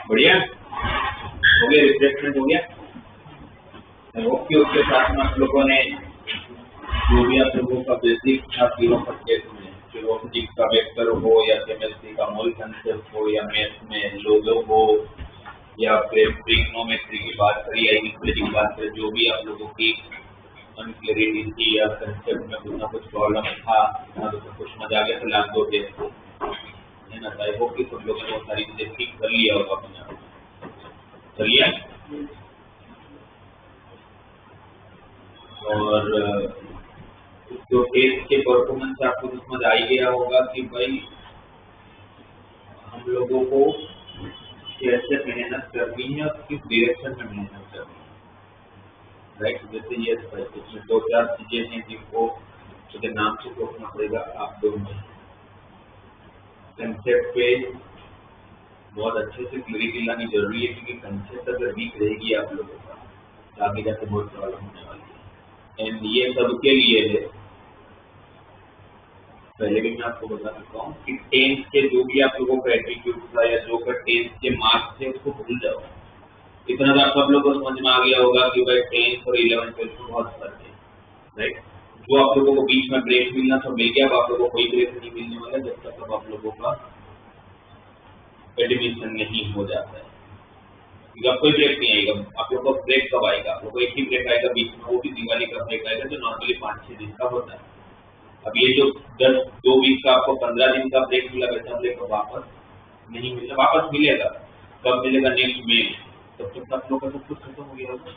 बढ़िया हो गया, रिफ्रेशमेंट हो गया। उसके साथ में आप लोगों ने जो भी आप लोगों का बेसिक था तीनों सब्जेक्ट में, फिर वो फिजिक्स का वेक्टर हो या केमिस्ट्री का मोल कंसेप्ट हो या मैथ में लोगो हो या फिर ट्रिग्नोमेट्री की बात करी या यूनिट की बात करी, जो भी आप लोगों की अनक्लियरिटी थी या कंसेप्ट में कुछ ना कुछ प्रॉब्लम था, तो कुछ मजा आ गया तो लाभ दो दे है ना। आई होप कि सब लोगों ने वो सारी चीजें ठीक कर लिया होगा अपने। चलिए, और जो टेस्ट के परफॉर्मेंस से आपको समझ आ गया होगा कि भाई हम लोगों को कैसे मेहनत करनी है और किस डायरेक्शन में मेहनत करनी राइट। जैसे ये इसमें दो चार चीजें हैं जिनको मुझे नाम से सोचना पड़ेगा आप लोग में। कंसेप्ट पे बहुत अच्छे से क्लियरिटी लानी जरूरी है, क्योंकि कंसेप्ट अगर वीक रहेगी आप लोगों का तो आगे जाके बहुत प्रॉब्लम होने वाली है। एंड ये सबके लिए है, पहले भी मैं आपको बता सकता हूँ कि 10th के जो भी आप लोगों का एटीट्यूड था या जो का 10th के मार्क्स थे उसको भूल जाओ। इतना तो आप सब लोगों को समझ में आ गया होगा कि भाई 10th और 11th 12th में बहुत फर्क है, राइट। जो आप लोगों को बीच में ब्रेक मिलना तो मिल गया, अब आप लोगों को कोई ब्रेक नहीं मिलने वाला जब तक अब आप लोगों का एडमिशन नहीं हो जाता है। अब कोई ब्रेक नहीं आएगा, आप लोगों को ब्रेक कब आएगा? आप लोगों को एक ही ब्रेक आएगा बीच में, वो भी दिवाली का ब्रेक आएगा जो नॉर्मली 5-6 दिन का होता है। अब ये जो 2 वीक का आपको 15 दिन का ब्रेक मिला, वैसा ब्रेक वापस नहीं मिलेगा। वापस मिलेगा कब मिलेगा? नेक्स्ट में। तब तक आप लोग का सब कुछ खत्म हो गया होगा।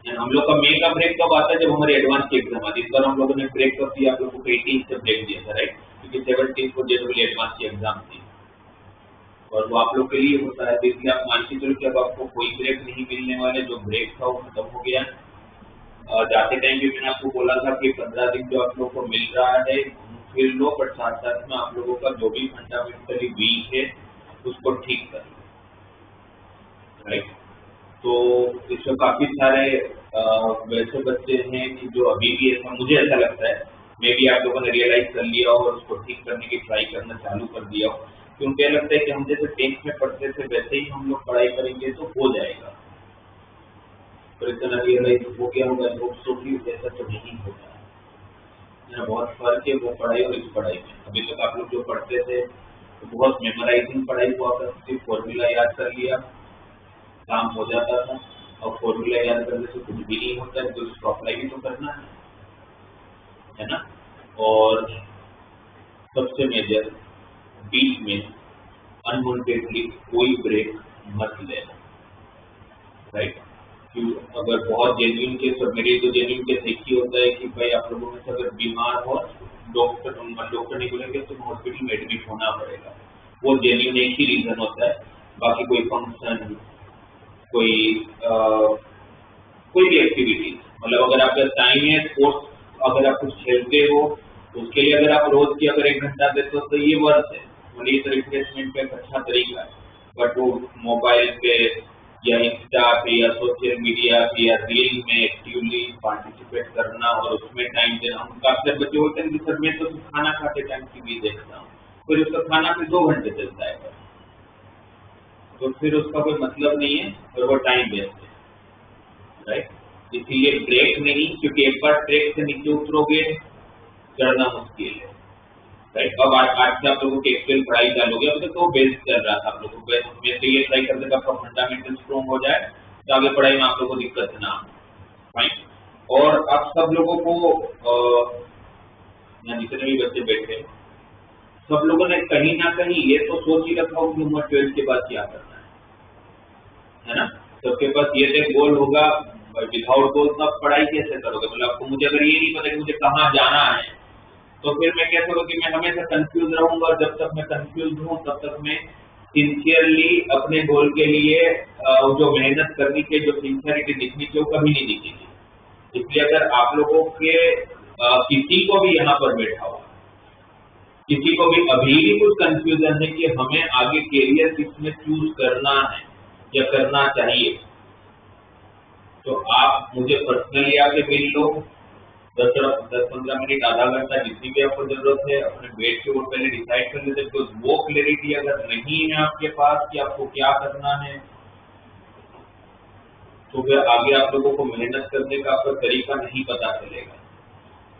हम लोग का मे का ब्रेक कब आता है? जब हमारी एडवांस की एग्जाम आती है। इस बार हम लोगों ने ब्रेक कब दिया? आप लोगों को 18 से ब्रेक दिया था, राइट, क्योंकि 17 को जनरली एडवांस की एग्जाम थी और वो आप लोग के लिए होता है। तो इसलिए आप मान के चलो कि अब आपको कोई ब्रेक नहीं मिलने वाले, जो ब्रेक था वो खत्म हो गया। जाते टाइम भी मैंने आपको बोला था कि 15 दिन जो आप लोग को मिल रहा है फिर लो, बट साथ साथ में आप लोगों का जो भी फंडामेंटली वीक है उसको ठीक कर लो, राइट। तो इसमें काफी सारे वैसे बच्चे हैं कि जो अभी भी ऐसा, मुझे ऐसा लगता है मे भी आप लोगों ने रियलाइज कर लिया और उसको ठीक करने की ट्राई करना चालू कर दिया हो, क्योंकि लगता है कि हम जैसे 10th में पढ़ते थे वैसे ही हम लोग पढ़ाई करेंगे तो हो जाएगा। पर इतना रियलाइज हो गया होगा दोस्तों की ऐसा तो नहीं होता है। बहुत फर्क है वो पढ़ाई और इस पढ़ाई में। अभी तक आप लोग जो पढ़ते थे तो बहुत मेमोराइजिंग पढ़ाई हुआ करती थी, फॉर्मूला याद कर लिया काम हो जाता था, और फॉर्मूला याद करने से कुछ भी नहीं होता है, तो उसको अप्लाई भी तो करना है ना। और सबसे मेजर बीच में अनवांटेडली कोई ब्रेक मत लेना, राइट। अगर बहुत जेन्युइन केस, और मेरी तो जेन्युइन केस एक ही होता है कि भाई आप लोगों में से अगर बीमार हो डॉक्टर नहीं बोलेंगे तो हॉस्पिटल में एडमिट होना पड़ेगा, वो जेन्युइन एक ही रीजन होता है। बाकी कोई फंक्शन, कोई भी एक्टिविटी, मतलब अगर आपका टाइम है स्पोर्ट्स, अगर आप कुछ खेलते हो उसके लिए अगर आप रोज की अगर 1 घंटा देते हो तो ये वर्थ है, मतलब ये रिफ्रेशमेंट का एक अच्छा तरीका है। बट वो मोबाइल पे या इंस्टा पे या सोशल मीडिया पे या रील में एक्टिवली पार्टिसिपेट करना और उसमें टाइम देना, हम काफी बच्चे होते हैं कि सर मैं तो खाना खाते टाइम टीवी देखता हूँ, फिर उसका खाना फिर 2 घंटे चलता है, तो फिर उसका कोई मतलब नहीं है और वो टाइम वेस्ट है, राइट। इसीलिए ब्रेक नहीं, क्योंकि एक बार ट्रैक से नीचे उतरोगे चढ़ना मुश्किल है, राइट। अब आज से आप लोगों की एक्सेल पढ़ाई चालू हो गया, अब तो बेस चल रहा था आप लोगों को, में से ये ट्राई करने का आपका फंडामेंटल स्ट्रॉन्ग हो जाए तो आगे पढ़ाई में आप लोगों को दिक्कत ना हो, राइट। और आप सब लोगों को यहाँ जितने भी बच्चे बैठे हैं सब लोगों ने कहीं ना कहीं ये तो सोच ही रखा हो कि उम्र 12 के बाद क्या करना है ना। सबके पास ये एक गोल होगा, विदाउट गोल तो आप पढ़ाई कैसे करोगे? मतलब आपको, मुझे अगर ये नहीं पता कि मुझे कहाँ जाना है तो फिर मैं क्या करूँ कि मैं हमेशा कंफ्यूज रहूंगा। जब तक मैं कंफ्यूज हूँ तब तक मैं सिंसियरली अपने गोल के लिए जो मेहनत करनी चाहिए, जो सिंसियरिटी दिखनी चाहिए, वो कभी नहीं दिखेगी। इसलिए अगर आप लोगों के किसी को भी यहाँ पर बैठा हुआ, किसी को भी अभी भी कुछ कंफ्यूजन है कि हमें आगे कैरियर किसमें चूज करना है या करना चाहिए, तो आप मुझे पर्सनली आके मिल लो, 10-15 मिनट, आधा घंटा, जितनी भी आपको जरूरत है, अपने बैठ के वो पहले डिसाइड कर लेते। तो वो क्लैरिटी अगर नहीं है आपके पास कि आपको क्या करना है, तो फिर आगे आप लोगों को मेहनत करने का आपका तरीका नहीं पता चलेगा,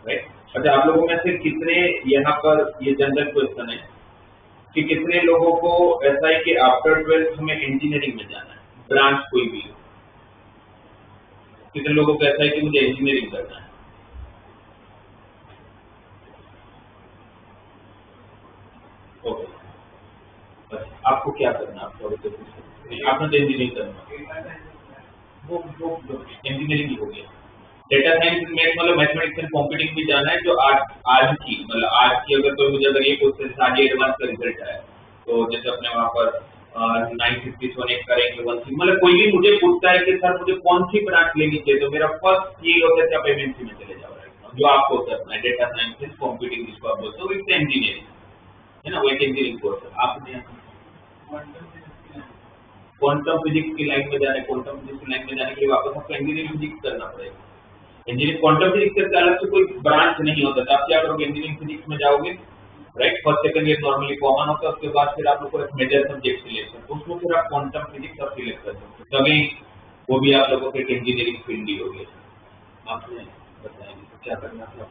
राइट। अच्छा, आप लोगों में से कितने, यहाँ पर ये जनरल क्वेश्चन है कि कितने लोगों को ऐसा है कि आफ्टर 12th हमें इंजीनियरिंग में जाना है, ब्रांच कोई भी हो, कितने लोगों को ऐसा है कि मुझे इंजीनियरिंग करना है? ओके, बस आपको क्या करना है? आपको आपने तो इंजीनियरिंग करना, वो इंजीनियरिंग ही हो गया। डेटा साइंस में मतलब मैथमेटिक्स एंड कंप्यूटिंग भी जाना है, जो आज की, मतलब आज की, अगर कोई मुझे अगर ये क्वेश्चन आज एडवांस का रिजल्ट आया तो जैसे अपने वहाँ पर 950 1 करेंगे 1 मतलब कोई भी मुझे पूछता है कि सर मुझे कौन सी ब्रांच लेनी चाहिए, तो मेरा फर्स्ट ये होता है कि आप एमएनसी में चले जाओ, राइट, जो आपको करना है डेटा साइंस कंप्यूटिंग जिसको आप बोलते हो, विद इंजीनियरिंग है ना, वो एक इंजीनियरिंग कोर्स है। आपने क्वांटम फिजिक्स की लाइन में जाने, क्वांटम फिजिक्स की लाइन में जाने के लिए वापस आपको इंजीनियरिंग फिजिक्स करना पड़ेगा। इंजीनियरिंग क्वांटम फिजिक्स से अलग से कोई ब्रांच नहीं होता था। आप क्या करोगे, इंजीनियरिंग फिजिक्स में जाओगे, right, first second year normally common होता है, उसके बाद फिर आप लोग को एक मेजर सब्जेक्ट सिलेक्ट है, उसमें फिर आप क्वांटम फिजिक्स आप सिलेक्ट कर सकते हो, तभी वो भी आप लोगों को एक इंजीनियरिंग फील्ड ही होगी। आपने बताएंगे तो क्या करना था,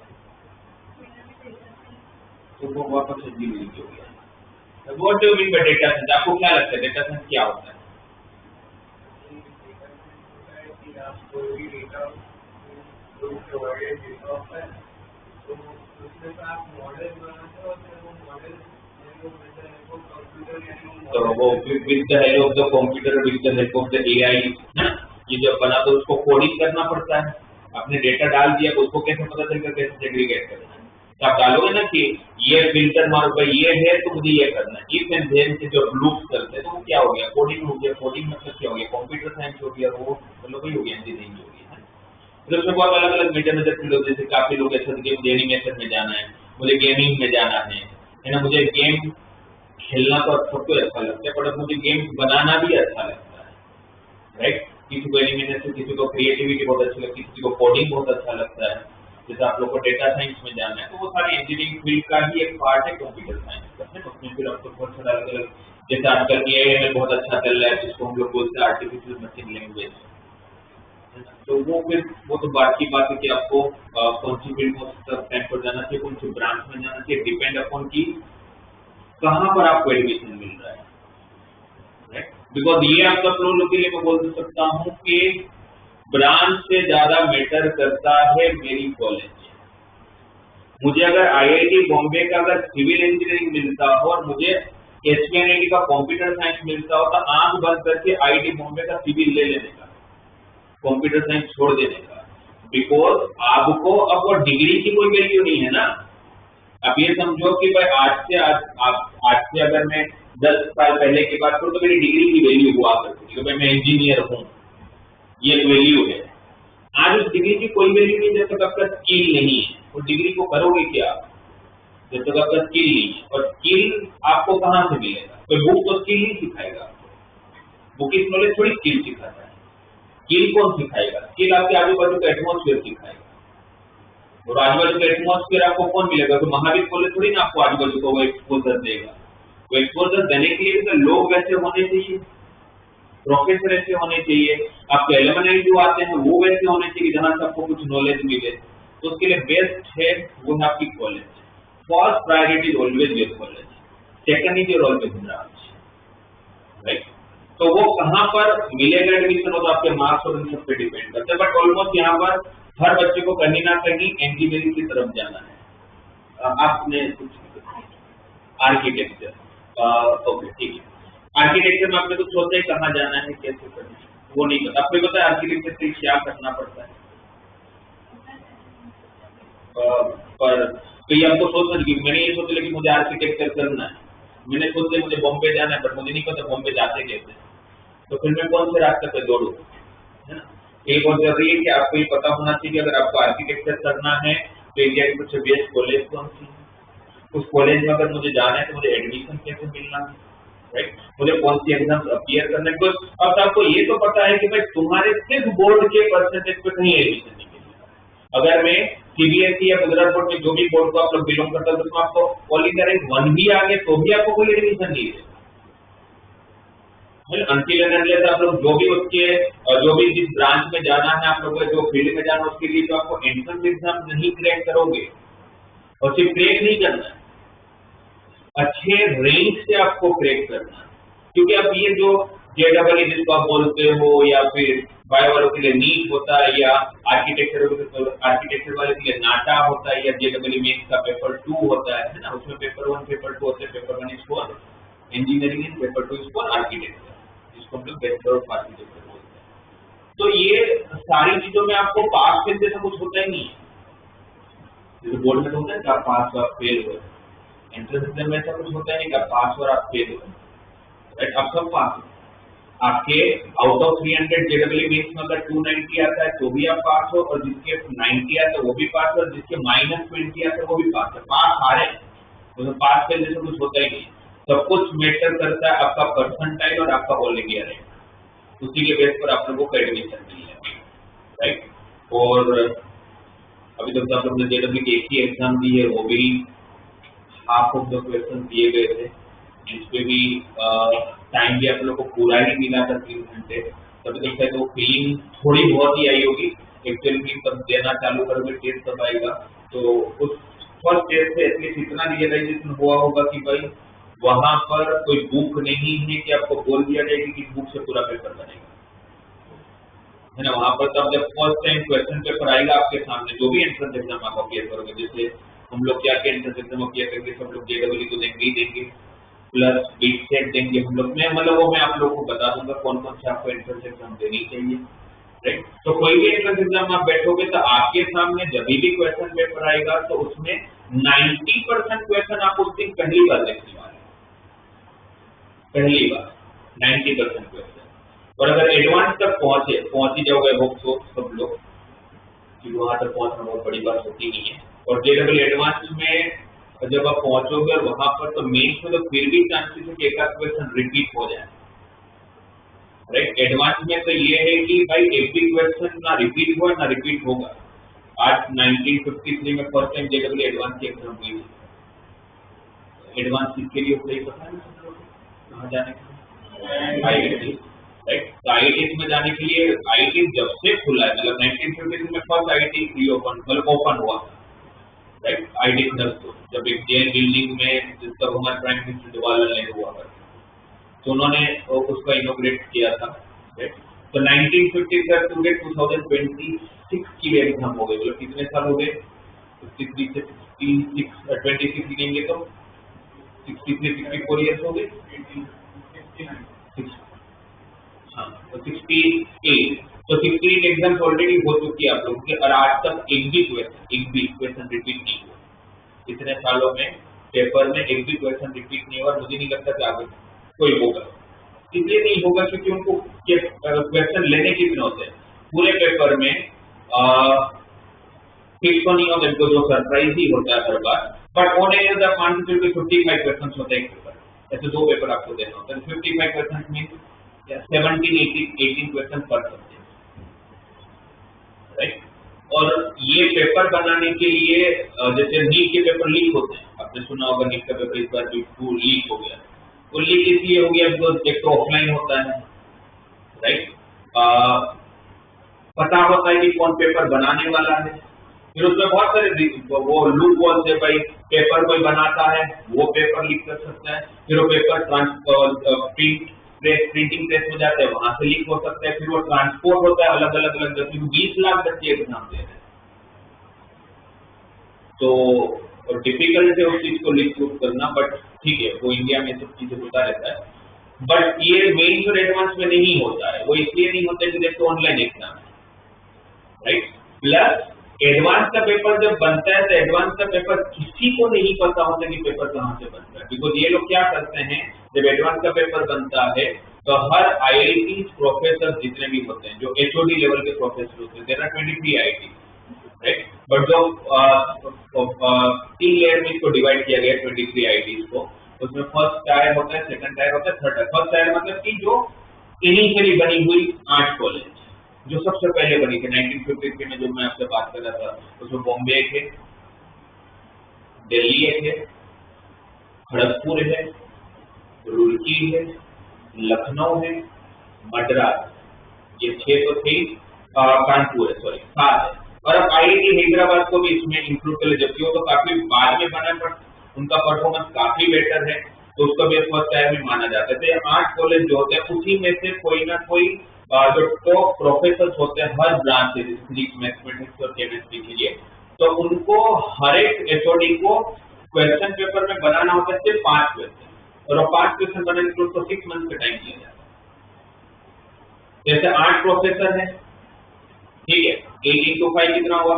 तो वो वापस इंजीनियरिंग हो गया। What do you mean by data science? आपको क्या लगता है डेटा साइंस क्या होता है? तो वो with the help of the computer, with the help of the AI, ये जब बना तो उसको कोडिंग करना पड़ता है। आपने डेटा डाल दिया तो उसको कैसे पता चलेगा, कैसे सेग्रीगेट करना है? तो आप डालोगे ना कि ये फिल्टर मार्क भाई ये है तो मुझे ये करना है, इफ एंड देन के जो लूप्स चलते हैं, तो वो क्या हो गया, कोडिंग हो गया। कोडिंग मतलब क्या हो गया, कंप्यूटर साइंस हो गया, वो मतलब वही हो गया, इंजीनियरिंग हो गया। फिर उसमें बहुत अलग अलग मेजर मेजर फील्ड होते हैं, जैसे काफी लोग ऐसे कि मुझे एनिमेशन में जाना है, मुझे गेमिंग में जाना है ना, मुझे गेम खेलना तो सबको अच्छा लगता है, पर मुझे गेम बनाना भी अच्छा लगता है, राइट। किसी को एनिमेशन से, किसी को क्रिएटिविटी बहुत अच्छी लगती है, किसी को कोडिंग बहुत अच्छा लगता है। जैसे आप लोग को डेटा साइंस में जाना है, तो वो सारी इंजीनियरिंग फील्ड का ही एक पार्ट है कंप्यूटर साइंस का, है ना। उसमें फिर आपको बहुत सारा अलग अलग, जैसे आजकल एआई में बहुत अच्छा चल रहा है, जिसको हम लोग बोलते हैं आर्टिफिशियल मशीन लैंग्वेज, तो वो तो बात की बात है कि आपको कौन सी फील्ड में टाइम पर जाना चाहिए, कौन सी ब्रांच में जाना चाहिए, डिपेंड अपॉन की कहाँ पर आपको एडमिशन मिल रहा है, राइट। बिकॉज ये आपका प्रो के लिए मैं बोल सकता हूँ कि ब्रांच से ज्यादा मैटर करता है मेरी कॉलेज। मुझे अगर आईआईटी बॉम्बे का अगर सिविल इंजीनियरिंग मिलता हो और मुझे एसपीएनआईटी का कंप्यूटर साइंस मिलता हो, तो आंख बंद करके आईआईटी बॉम्बे का सिविल ले लेने का, कंप्यूटर साइंस छोड़ देने का। बिकॉज आपको अब वो डिग्री की कोई वैल्यू नहीं है ना। अब ये समझो कि भाई आज से अगर मैं 10 साल पहले की बात करूं तो मेरी डिग्री की वैल्यू हुआ करती थी, भाई मैं इंजीनियर हूँ, ये वैल्यू है। आज उस डिग्री की कोई वैल्यू नहीं जब तक आपका स्किल नहीं है। उस डिग्री को करोगे क्या जब तक आपका स्किल नहीं है? और स्किल आपको कहाँ से मिलेगा? कोई बुक तो स्किल नहीं सिखाएगा, बुक इस नॉलेज थोड़ी स्किल सिखाता है। स्किल कौन सिखाएगा? स्किल आपके आजू बाजू का एटमोस्फेयर सिखाएगा, और आजू बाजू का एटमोस्फेयर आपको कौन मिलेगा? तो महावीर कॉलेज थोड़ी ना आपको आजू बाजू को वो एक्सपोजर देगा। वो एक्सपोजर देने के लिए तो लोग वैसे होने चाहिए, प्रोफेसर ऐसे होने चाहिए, आपके एलुमनाई जो आते हैं वो वैसे होने चाहिए जहां से आपको कुछ नॉलेज मिले। तो उसके लिए बेस्ट है वो है आपकी college. First priority is always your college, second is your always branch, right. तो वो कहाँ पर मिलेगा एडमिशन, वो तो आपके मार्क्स और इन सब पे डिपेंड करता है। बट ऑलमोस्ट यहाँ पर हर बच्चे को कहीं ना कहीं इंजीनियरिंग की तरफ जाना है। आपने आर्किटेक्चर, ओके ठीक है। आर्किटेक्चर में आपने कुछ सोचा है कहाँ जाना है, कैसे करना है? वो नहीं पता आपको? पता है आर्किटेक्चर के लिए क्या करना पड़ता है? पर तो ये आपको सोचना चाहिए। मैंने ये सोच लिया कि मुझे आर्किटेक्चर करना है, मैंने सोच लिया मुझे बॉम्बे जाना है, बट मुझे नहीं पता बॉम्बे जाते कैसे, तो फिर मैं कौन से रास्ते पे दौड़ू, है ना। एक और जरूरी है कि आपको ये पता होना चाहिए कि अगर आपको आर्किटेक्चर करना है तो इंडिया की सबसे बेस्ट कॉलेज कौन सी है, उस कॉलेज में अगर मुझे जाना है तो मुझे एडमिशन कैसे मिलना है, राइट। मुझे कौन सी एग्जाम्स अपीयर करना है। बिकॉज अब आपको ये तो पता है कि भाई तुम्हारे सिर्फ बोर्ड के परसेंटेज पे कहीं एडमिशन नहीं मिलेगा। अगर मैं सीबीएसई या गुजरात बोर्ड में जो भी बोर्ड को आप लोग बिलोंग करते हो, तो आपको ऑल इंडिया रैंक 1 भी आ गए तो भी आपको कोई एडमिशन नहीं है। अनटिल एंड अनलेस आप लोग जो भी उसके जो भी जिस ब्रांच में जाना है, आप लोगों को जो फील्ड में जाना है, उसके लिए तो आपको एंट्रेंस एग्जाम नहीं क्रैक करोगे, और सिर्फ क्रैक नहीं करना है, अच्छे रैंक से आपको क्रैक करना है। क्योंकि अब ये जो जेडबलई जिसको आप बोलते हो, या फिर बायो वालों के लिए नीट होता है, या आर्किटेक्चर वाले के लिए नाटा होता है, या जेडबलई मेन्स का पेपर 2 होता है ना। उसमें पेपर 1 पेपर 2 होते हैं। Paper 1 is for engineering and paper 2 is for architecture, जिसको हम लोग बैचलर ऑफ आर्किटेक्चर बोलते हैं। तो ये सारी चीजों में आपको पास फेल जैसा कुछ होता ही नहीं है। जैसे बोर्ड में तो होता है कि आप पास हो आप फेल हो, एंट्रेंस एग्जाम में ऐसा कुछ होता है नहीं कि आप पास हो और आप फेल हो। राइट, आप सब पास हो। आपके आउट ऑफ 300 जेडब्ल्यू मेंस में अगर 290 आता है तो भी आप पास हो, और जिसके 90 आता है वो भी पास हो, और जिसके -20 आता है वो भी पास है। पास आ रहे हैं तो पास करने से कुछ होता ही नहीं। सब कुछ मैटर करता है आपका परसेंटाइल और आपका ऑल इंडिया रैंक, उसी के बेस पर आप लोगों को एडमिशन मिल जाएगा, राइट। और अभी तक तो आप लोग ने जेडब्ल्यू की एक ही एग्जाम दी है, वो भी हाफ ऑफ द क्वेश्चन दिए गए थे, जिसपे भी टाइम भी आप लोग को पूरा ही मिला था 3 घंटे। तभी तक शायद वो फीलिंग थोड़ी बहुत ही आई होगी, एक्चुअल में तब देना चालू करोगे टेस्ट तब आएगा। तो उस फर्स्ट टेस्ट से एटलीस्ट इतना रियलाइजेशन हुआ होगा कि भाई वहां पर कोई बुक नहीं है कि आपको बोल दिया जाएगा कि बुक से पूरा पेपर बनेगा, है ना। वहां पर तब जब फर्स्ट टाइम क्वेश्चन पेपर आएगा आपके सामने, जो भी एंट्रेंस एग्जाम आप अपियर करोगे, जैसे हम लोग क्या एंट्रेंस एग्जाम अपियर करेंगे, सब लोग जेडब्ल्यू तो देंगे ही देंगे, प्लस बीट सेट देंगे हम लोग। मैं मतलब वो मैं आप लोगों को बता दूंगा कौन कौन से आपको एंट्रेंस एग्जाम देनी चाहिए, राइट। तो कोई भी एंट्रेंस एग्जाम आप बैठोगे तो आपके सामने जब भी क्वेश्चन पेपर आएगा तो उसमें 90% क्वेश्चन आप उस दिन पहली बार देखने वाले, पहली बार 90% क्वेश्चन। और अगर एडवांस तक पहुंच ही जाओगे होप सो सब लोग, कि वहां तक पहुंचना बहुत बड़ी बात होती नहीं है। और जेडब्ल्यू एडवांस में जब आप पहुंचोगे और वहां पर तो मेंस में तो फिर भी चांसेस है कि एक आध क्वेश्चन रिपीट हो जाए, राइट। एडवांस में तो ये है कि भाई एक भी क्वेश्चन ना रिपीट हुआ ना रिपीट होगा। आज 1953 में फर्स्ट टाइम जेडब्ल्यू एडवांस की एग्जाम हुई थी। एडवांस किसके लिए होता है पता है कहाँ जाने के लिए? IIT, right. आईआईटी में जाने के लिए आईआईटी जब से खुला है, मतलब 1953 में फर्स्ट आईआईटी फ्री ओपन मतलब ओपन हुआ, राइट। आईआईटी खड़गपुर जब एक जेल बिल्डिंग में तब हमारे प्राइम मिनिस्टर जवाहरलाल नेहरू हुआ करते, तो उन्होंने उसका इनॉग्रेट किया था, राइट। तो 1950 से 2026 की भी एग्जाम हो गई, मतलब कितने साल हो गए? 53 से 26 लेंगे तो 63 64 ईयर्स हो गए, हाँ तो 68, तो 68 एग्जाम ऑलरेडी हो चुकी है आप लोगों की, और आज तक एक भी क्वेश्चन रिपीट नहीं हुआ। इतने सालों में पेपर में एक भी क्वेश्चन रिपीट नहीं हुआ। मुझे नहीं लगता कि आगे कोई होगा, इसलिए नहीं होगा क्योंकि उनको क्वेश्चन लेने कितने होते हैं पूरे पेपर में, फिक्स तो नहीं होता, इनको जो सरप्राइज ही होता है हर बार, बट ऑन एवरेज आप मान के चलिए 55 क्वेश्चन होते हैं एक पेपर, ऐसे 2 पेपर आपको देना होता है। 55 क्वेश्चन मीन 17-18 क्वेश्चन पर सब्जेक्ट, राइट। और ये पेपर बनाने के लिए जैसे नीट के पेपर लीक होते हैं, आपने सुना होगा नीट का पेपर इस बार लीक हो गया। वो लीक इसलिए हो गया बिकॉज एक तो ऑफलाइन होता है, राइट। पता होता है कि कौन पेपर बनाने वाला है, फिर उसमें बहुत सारे वो लूप होल्स है, भाई पेपर कोई बनाता है वो पेपर लीक कर सकता है, फिर वो पेपर प्रिंटिंग प्रेस में जाता है वहां से लीक हो सकता है, फिर वो ट्रांसपोर्ट होता है अलग अलग जगह, 20 लाख बच्चे एग्जाम दे रहे हैं, तो डिफिकल्ट है उस चीज को लीक करना, बट ठीक है वो इंडिया में सब चीजें होता रहता है। बट ये मेन्स और एडवांस में नहीं होता है, वो इसलिए नहीं होता कि देखो ऑनलाइन एग्जाम है, राइट। प्लस एडवांस का पेपर जब बनता है तो एडवांस का पेपर किसी को नहीं पता होता कि पेपर कहाँ से बनता है, बिकॉज ये लोग क्या करते हैं जब एडवांस का पेपर बनता है तो हर आईआईटी प्रोफेसर जितने भी होते हैं जो एचओडी लेवल के प्रोफेसर होते हैं, there are 23 IIT, right. But जो 3 लेयर में इसको डिवाइड किया गया 23 आईआईटी को, उसमें फर्स्ट टायर होता है, सेकंड टायर होता है, थर्ड टायर। फर्स्ट टायर मतलब कि जो इनिशियली बनी हुई 8 कॉलेज जो सबसे पहले बनी थी 1953 में, जो मैं आपसे बात कर रहा था, उसमें बॉम्बे थे, दिल्ली है, खड़गपुर है, रुड़की है, लखनऊ है, मद्रास, ये 6 तो थे, कानपुर है, सॉरी 7 है। और अब आईआईटी हैदराबाद को भी इसमें इंक्लूड कर ले, जबकि वो तो काफी बाद में बना, पर उनका परफॉर्मेंस काफी बेटर है, तो उसको भी फर्स्ट टायर में माना जाता है। तो ये 8 कॉलेज जो होते हैं उसी में से कोई ना कोई जो टॉप प्रोफेसर होते हैं हर ब्रांच से, जैसे फिजिक्स, मैथमेटिक्स और केमिस्ट्री के लिए, तो उनको हर एक एचओडी को क्वेश्चन पेपर में बनाना होता है सिर्फ 5 क्वेश्चन, और वो 5 क्वेश्चन बनाने के लिए उसको 6 मंथ का टाइम दिया जाता है। जैसे 8 प्रोफेसर है, ठीक है, 8 into 5 कितना हुआ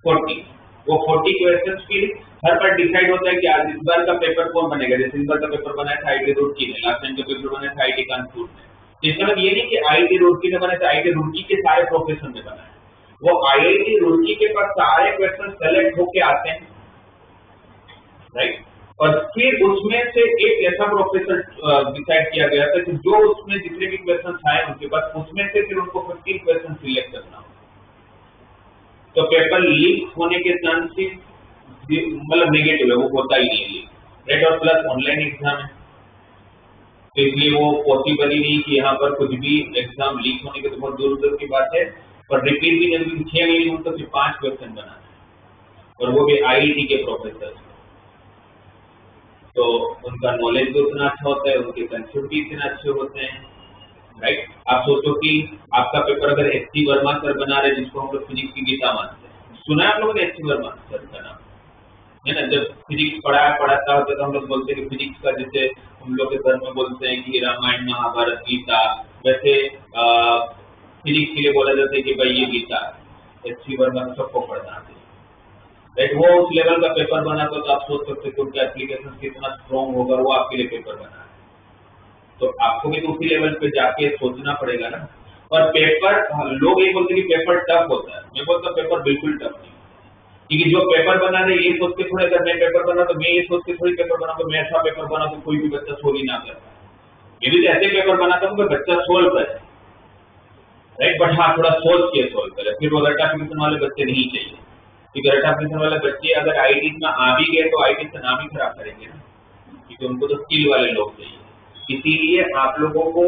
40, वो 40 क्वेश्चन फिर हर बार डिसाइड होता है कि आज इस बार का पेपर कौन बनेगा। जैसे इस बार का पेपर बना था आईटी रुड़की ने, लास्ट टाइम का पेपर बना था आईटी कानपुर ने। इसका मतलब ये नहीं कि आईटी रुड़की ने बना था आईटी रुड़की के सारे प्रोफेसर ने बनाया, वो आईआईटी रुड़की के पास सारे क्वेश्चन सेलेक्ट होके आते हैं, राइट। और फिर उसमें से एक ऐसा प्रोफेसर डिसाइड किया गया था कि जो उसमें जितने भी क्वेश्चन आए उनके पास, उसमें से फिर उनको 15 क्वेश्चन सिलेक्ट करना हो। तो पेपर लीक होने के चांसेस मतलब नेगेटिव है, वो होता ही नहीं है, राइट। और प्लस ऑनलाइन एग्जाम है, तो इसलिए वो पॉसिबल ही नहीं कि यहाँ पर कुछ भी एग्जाम लीक होने के तो बहुत दूर दूर की बात है। और रिपीट भी जब 6 महीने तो फिर 5 क्वेश्चन बनाना है, और वो भी आईआईटी के प्रोफेसर, तो उनका नॉलेज भी उतना अच्छा होता है, उनके कंसेप्ट भी इतने अच्छे होते हैं, राइट। आप सोचो कि आपका पेपर अगर एच.सी. वर्मा सर बना रहे, जिसको हम लोग फिजिक्स की गीता मानते हैं, सुना है आप लोगों ने एच.सी. वर्मा सर का नाम, है ना। जब फिजिक्स पढ़ाता होता तो हम लोग बोलते हैं कि फिजिक्स का, जैसे हम लोग के घर में बोलते हैं कि रामायण महाभारत गीता, वैसे फिजिक्स के लिए बोला जाता है कि भाई ये गीता है। एच.सी. वर्मा सबको पढ़ना है, राइट। वो उस लेवल का पेपर बना तो आप सोच सकते हो उनका एप्लीकेशन कितना स्ट्रॉन्ग होगा, वो आपके लिए पेपर बना है। तो आपको भी तो उसी लेवल पे जाके सोचना पड़ेगा ना। और पेपर, लोग ये बोलते हैं कि पेपर टफ होता है, मैं बोलता पेपर बिल्कुल टफ नहीं, क्योंकि जो पेपर बना रहे ये सोच के थोड़े, अगर मैं पेपर बना तो मैं ये सोच के थोड़ी पेपर बना, तो मैं ऐसा पेपर बना तो कोई भी बच्चा सोल्व ही ना कर पाए। ये भी तो ऐसे पेपर बनाता हूँ कि बच्चा सोल्व करे, राइट। बट हाँ, थोड़ा सोच के सोल्व करे। फिर वो रट्टा ट्यूशन वाले बच्चे नहीं चाहिए, क्योंकि रट्टा ट्यूशन वाले बच्चे अगर आईटी में आ भी गए तो आईटी से नाम ही खराब करेंगे ना, क्योंकि उनको तो स्किल वाले लोग चाहिए। इसीलिए आप लोगों को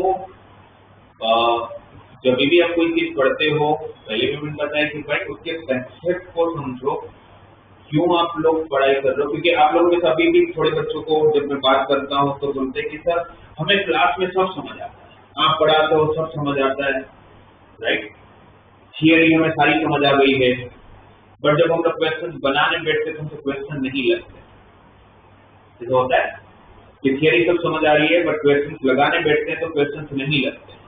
जब भी आप कोई चीज पढ़ते हो, पहले भी मैंने बताया कि भाई उसके कंसेप्ट को समझो, क्यों आप लोग पढ़ाई कर रहे हो। क्योंकि आप लोगों में सभी भी थोड़े बच्चों को जब मैं बात करता हूँ तो बोलते हैं कि सर हमें क्लास में सब समझ आता है, आप पढ़ाते हो सब समझ आता है, राइट। थियरी हमें सारी समझ आ गई है, बट जब हम लोग क्वेश्चन बनाने बैठते तो हमसे क्वेश्चन नहीं लगते। ऐसा होता है कि थियरी सब समझ आ रही है बट क्वेश्चन लगाने बैठते हैं तो क्वेश्चन नहीं लगते,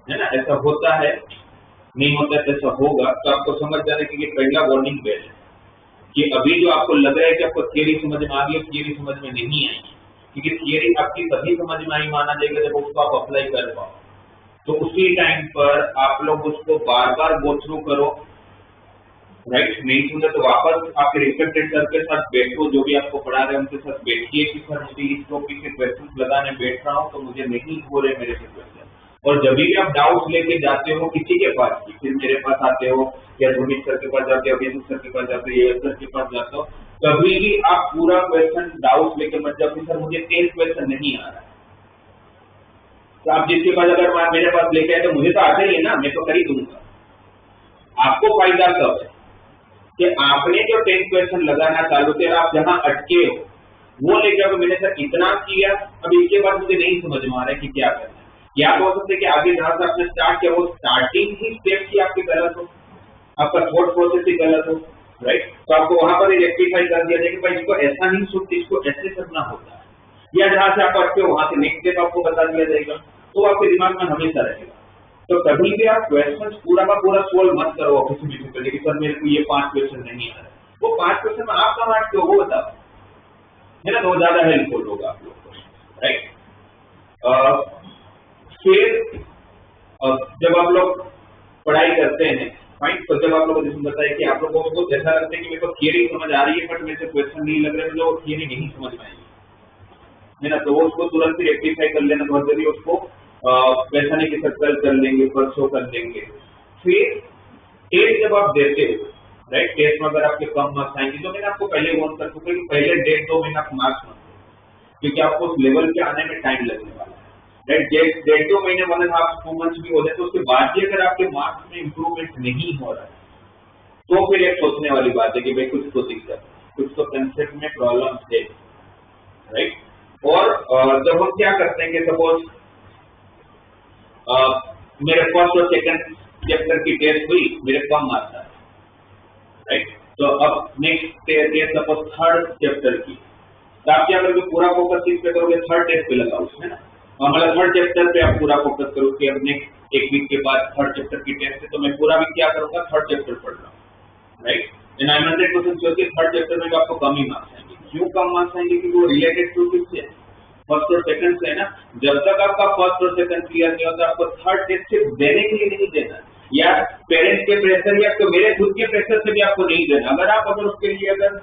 है ना। ऐसा होता है, नहीं होता है तो ऐसा होगा। तो आपको समझ जाने के लिए पहला वार्निंग बेल है कि अभी जो आपको लग रहा है कि आपको थियरी समझ में आ गई, थियरी समझ में नहीं आई, क्योंकि थियरी आपकी तभी समझ में आई माना जाएगा जब उसको आप अप्लाई कर पाओ। तो उसी टाइम पर आप लोग उसको बार बार गो थ्रू करो, राइट। नहीं सुने तो वापस आपके रिस्पेक्टेड सर के साथ बैठो, जो भी आपको पढ़ा रहे हैं उनके साथ बैठिए कि सर मुझे इस टॉपिक के क्वेश्चन लगाने बैठ रहा हूँ तो मुझे नहीं हो रहे मेरे से क्वेश्चन। और जब भी आप डाउट्स लेके जाते हो किसी के पास, फिर मेरे पास आते हो या रोहित सर के पास जाते हो, अभिजीत सर के पास जाते हो, सर के पास जाते हो, कभी भी आप पूरा क्वेश्चन डाउट लेके मत जाओ कि सर मुझे 10 क्वेश्चन नहीं आ रहा है। तो आप जिसके पास अगर मेरे पास लेके आए तो मुझे तो आता ही है ना, मैं तो कर ही दूंगा। आपको फायदा कब है कि आपने जो 10 क्वेश्चन लगाना चालू किया, आप जहां अटके हो वो लेके आओ, मैंने सर इतना किया, अब इसके बाद मुझे नहीं समझ में आ रहा है कि क्या करना है। या तो हो सकता है कि आगे जहां से आपने स्टार्ट किया वो स्टार्टिंग ही स्टेप की आपकी गलत हो, आपका थॉट प्रोसेस ही गलत हो, राइट। तो आपको वहां पर रेक्टिफाई कर दिया जाए कि भाई इसको ऐसा नहीं सोचते, इसको ऐसे करना होता है। या जहां से आप अटके हो वहां से नेक्स्ट स्टेप आपको बता दिया जाएगा, तो आपके दिमाग में हमेशा रहेगा। तो कभी भी आप क्वेश्चन पूरा का पूरा सोल्व मत करो ऑफिस में पहले कि सर मेरे को ये 5 क्वेश्चन नहीं आ रहा है। वो 5 क्वेश्चन में आप कहाँ अटके हो वो बताओ, है ना। तो ज्यादा हेल्पफुल होगा आप लोग को, राइट। फिर जब आप लोग पढ़ाई करते हैं, फाइन, तो जब आप लोगों ने बताया कि आप लोगों को ऐसा लगता है कि मेरे को थियरी समझ आ रही है बट मेरे से क्वेश्चन नहीं लग रहा है, मुझे वो थियरी नहीं समझ में आएगी, है ना। तो वो उसको तुरंत ही रेक्टिफाई कर लेना बहुत जरूरी, उसको वैसा नहीं कि सर कल कर लेंगे परसों कर लेंगे। फिर टेस्ट जब आप देते हो, राइट, टेस्ट में अगर आपके कम मार्क्स आएंगे तो मैंने आपको पहले वार्न कर चुका कि पहले 1.5-2 महीना आप मार्क्स मत दो, क्योंकि आपको उस लेवल पे आने में टाइम लगने वाला है, राइट। 1.5-2 महीने 1.5-2 मंथ्स भी हो जाए तो उसके बाद भी अगर आपके मार्क्स में इंप्रूवमेंट नहीं हो रहा है तो फिर एक सोचने वाली बात है कि भाई कुछ तो दिक्कत, कुछ तो कंसेप्ट में प्रॉब्लम है, राइट। और जब हम क्या करते हैं कि सपोज मेरे फर्स्ट और सेकंड चैप्टर की टेस्ट हुई, मेरे कम मार्क्स आए, राइट। तो अब next test suppose third chapter की, तो आप क्या करोगे, पूरा फोकस इस पे करोगे, थर्ड टेस्ट पे लगाओ उसमें ना, मतलब थर्ड चैप्टर पे आप पूरा फोकस करो कि अब नेक्स्ट एक वीक के बाद थर्ड चैप्टर की टेस्ट है तो मैं पूरा वीक क्या करूंगा, थर्ड चैप्टर पढ़ रहा हूँ, right. And I am 100% sure कि थर्ड चैप्टर में आपको कम ही मार्क्स आएंगे। क्यों कम मार्क्स आएंगे? क्योंकि वो रिलेटेड टू किससे, फर्स्ट और सेकंड से है ना। जब तक आपका फर्स्ट और सेकंड क्लियर नहीं होता आपको थर्ड टेस्ट सिर्फ देने के लिए नहीं देना, या पेरेंट्स के प्रेशर या तो मेरे खुद के प्रेशर से भी आपको नहीं देना। अगर उसके लिए अगर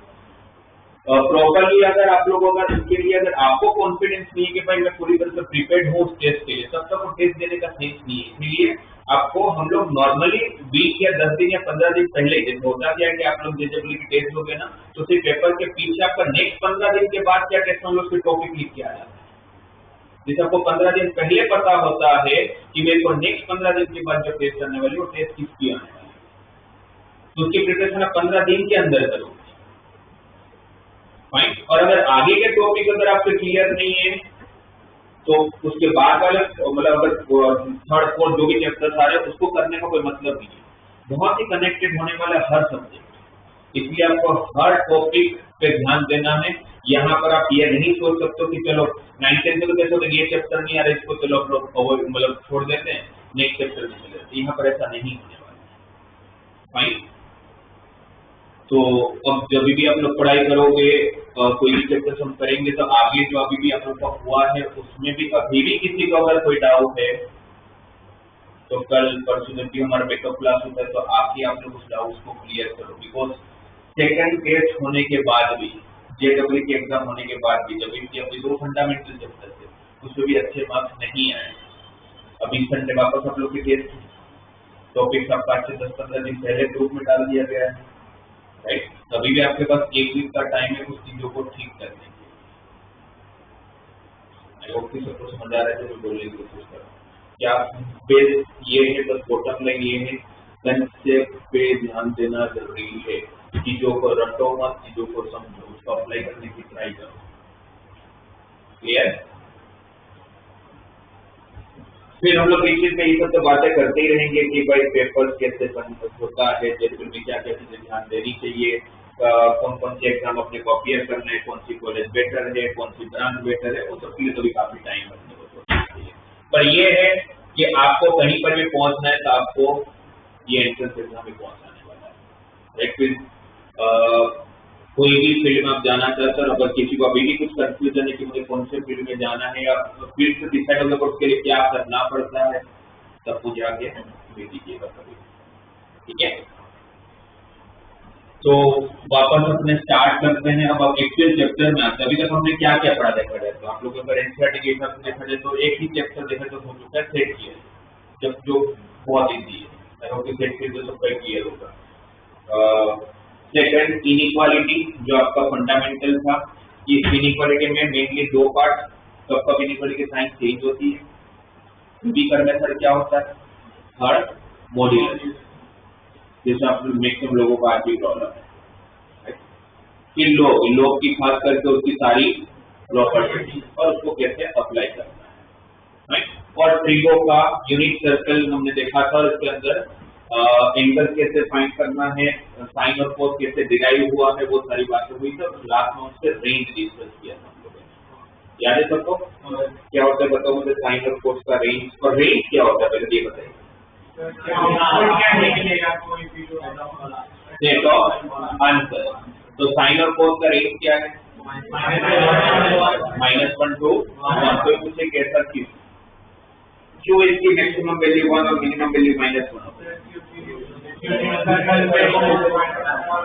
प्रॉपरली अगर आप लोग अगर उसके लिए अगर आपको कॉन्फिडेंस नहीं है कि भाई मैं पूरी तरह से प्रिपेयर्ड हूँ उस टेस्ट के लिए, तब तक वो टेस्ट देने का सेंस नहीं है। इसलिए आपको हम लोग नॉर्मली वीक या 10 दिन या 15 दिन पहले, जैसे होता क्या है कि आप लोग जेजेबिलिटी टेस्ट लोगे ना, तो सिर्फ पेपर के पीछे आपका नेक्स्ट 15 दिन के बाद क्या टेस्ट हम लोग उसके टॉपिक लिख के आ जाता है। जैसे आपको 15 दिन पहले पता होता है कि मेरे को नेक्स्ट 15 दिन के बाद जो टेस्ट करने वाली वो टेस्ट किसकी आने वाली, तो उसकी प्रिपरेशन आप 15 दिन के अंदर करोगे। फाइन। और अगर आगे के टॉपिक अगर आपसे क्लियर नहीं है तो उसके बाद वाले मतलब अगर थर्ड फोर्थ जो भी चैप्टर आ रहे हैं उसको करने का कोई मतलब नहीं है। बहुत ही कनेक्टेड होने वाला हर सब्जेक्ट, इसलिए आपको हर टॉपिक पे ध्यान देना है। यहाँ पर आप ये नहीं सोच सकते कि चलो 9th 10th में तो कैसे होता है, ये चैप्टर नहीं आ रहा इसको चलो आप लोग मतलब छोड़ देते हैं, नेक्स्ट चैप्टर में चले जाते हैं। यहाँ पर ऐसा नहीं होने वाला। फाइन। तो अब जब भी आप लोग पढ़ाई करोगे कोई भी चैप्टर हम करेंगे तो आगे जो अभी भी आप लोग का हुआ है उसमें भी अभी भी किसी को अगर कोई डाउट है तो कल परसों जब भी हमारा बैकअप क्लास होता है तो आके आप लोग उस डाउट्स को क्लियर करो। बिकॉज सेकंड टेस्ट होने के बाद भी, जेडब्ल्यू की एग्जाम होने के बाद भी, जब इनके अभी 2 फंडामेंटल चैप्टर थे उसमें भी अच्छे मार्क्स नहीं आए। अभी संडे वापस आप लोग के टेस्ट टॉपिक आपका अच्छे 10-15 दिन पहले ग्रुप में डाल दिया गया है, राइट। तभी भी आपके पास 1 वीक का टाइम है कुछ चीजों को ठीक करने के लिए। सबको समझ आ रहा है तो मैं बोलने की कोशिश कर रहा हूँ। क्या बेस ये है, बस बॉटम लाइन ये है, कंसेप्ट पे ध्यान देना जरूरी है। चीजों को रटो मत, चीजों को समझो, उसको अप्लाई करने की ट्राई करो। क्लियर? फिर हम लोग बीच में ये सब तो बातें करते ही रहेंगे कि भाई पेपर कैसे होता है, जैसे में क्या क्या चीजें ध्यान देनी चाहिए, कौन कौन से एग्जाम अपने को अपीयर करना है, कौन सी कॉलेज बेटर है, कौन सी ब्रांच बेटर है, वो सब के लिए तो भी काफी टाइम अपने को चाहिए। पर ये है कि आपको कहीं पर भी पहुंचना है तो आपको ये एंट्रेंस एग्जाम में पहुंचाने वाला है। एक फिर कोई भी फील्ड में आप जाना चाहते हो, अगर किसी को अभी भी कुछ कंफ्यूजन है कि मुझे कौन से फील्ड में जाना है या फील्ड से डिसाइड होगा उसके लिए क्या करना पड़ता है, तब मुझे आगे भेज दीजिएगा कभी। ठीक है, तो वापस अपने स्टार्ट करते हैं। अब एक्चुअल चैप्टर में आते हैं। अभी तक हमने क्या क्या पढ़ा देखा जाए तो आप लोग अगर एनसीईआरटी के हिसाब से देखा जाए तो एक ही चैप्टर देखा तो हो चुका है सेट किया, जब जो बहुत ईजी है, सेट किया तो सबका क्लियर होगा। सेकंड इनइक्वालिटी जो आपका फंडामेंटल था, इस इनइक्वालिटी में मेनली 2 पार्ट, सबका इनइक्वालिटी की साइन चेंज होती है। बीकर मेथड क्या होता है, थर्ड मॉड्यूलस, जैसे आप मैक्सिमम लोगों का आज भी प्रॉब्लम है। फिर लोग की खास करके उसकी सारी प्रॉपर्टी और उसको कैसे अप्लाई करना है। और ट्रिगो का यूनिट सर्कल हमने देखा था, और इसके अंदर एंगल कैसे फाइंड करना है, साइन और कोस कैसे डिराइव हुआ है, वो सारी बातें हुई थी। लास्ट में उससे रेंज डिस्कस किया था हम लोगों ने, याद है सबको? क्या होता है बताओ मुझे, साइन और कोस का रेंज, और रेंज क्या होता है पहले ये बताइए। Set of answer. तो साइन और कोस का रेंज क्या है, -1 to 1। तो मुझे कैसा क्यों इसकी मैक्सिमम वैल्यू 1 और मिनिमम वैल्यू -1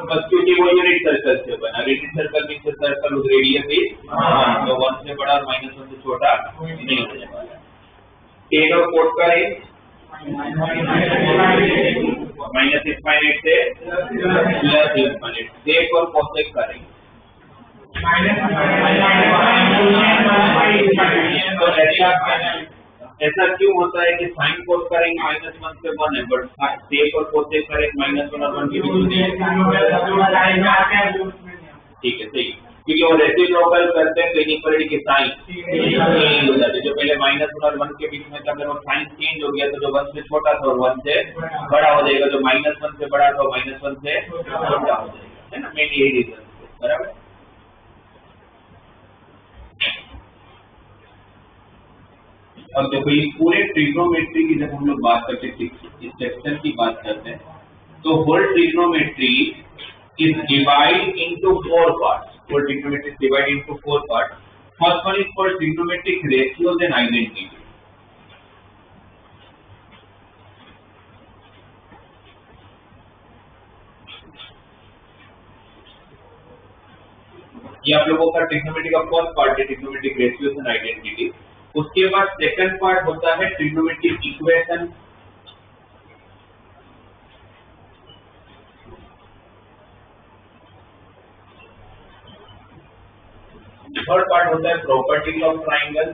बस क्योंकि वो यूनिट सर्कल से बना। यूनिट सर्कल मींस सर्कल उस रेडियस इज 1, तो 1 से बड़ा और -1 से छोटा नहीं होने वाला। टेन और कोट का रेंज -∞ से +∞। सेक और कोसेक का रेंज ऐसा क्यों होता है कि साइन कोस का रेंज -1 से 1 है, बट सेक और कोसेक का रेंज -1 और 1 के बीच में? ठीक है, सही, क्योंकि वो रेसिप्रोकल करते हैं तो इनइक्वालिटी के साइन चेंज हो जाते हैं। जो पहले -1 और 1 के बीच में था, अगर वो साइन चेंज हो गया तो जो 1 से छोटा था और 1 से बड़ा हो जाएगा, जो -1 से बड़ा था -1 से छोटा हो जाएगा, है ना। मेन यही रीजन है, बराबर। अब देखो ये पूरे ट्रिग्नोमेट्री की जब हम लोग बात करते हैं, इस सेक्शन की बात करते हैं, तो whole trigonometry is divided into four parts. For trigonometry is divided into four parts. First one is for trigonometric ratios and identity. ये आप लोगों का ट्रिग्नोमेट्री का फर्स्ट पार्ट है, ट्रिग्नोमेट्रिक रेशियोज एंड आइडेंटिटी। उसके बाद सेकंड पार्ट होता है ट्रिग्नोमेट्रिक इक्वेशन, थर्ड पार्ट होता है property of triangle,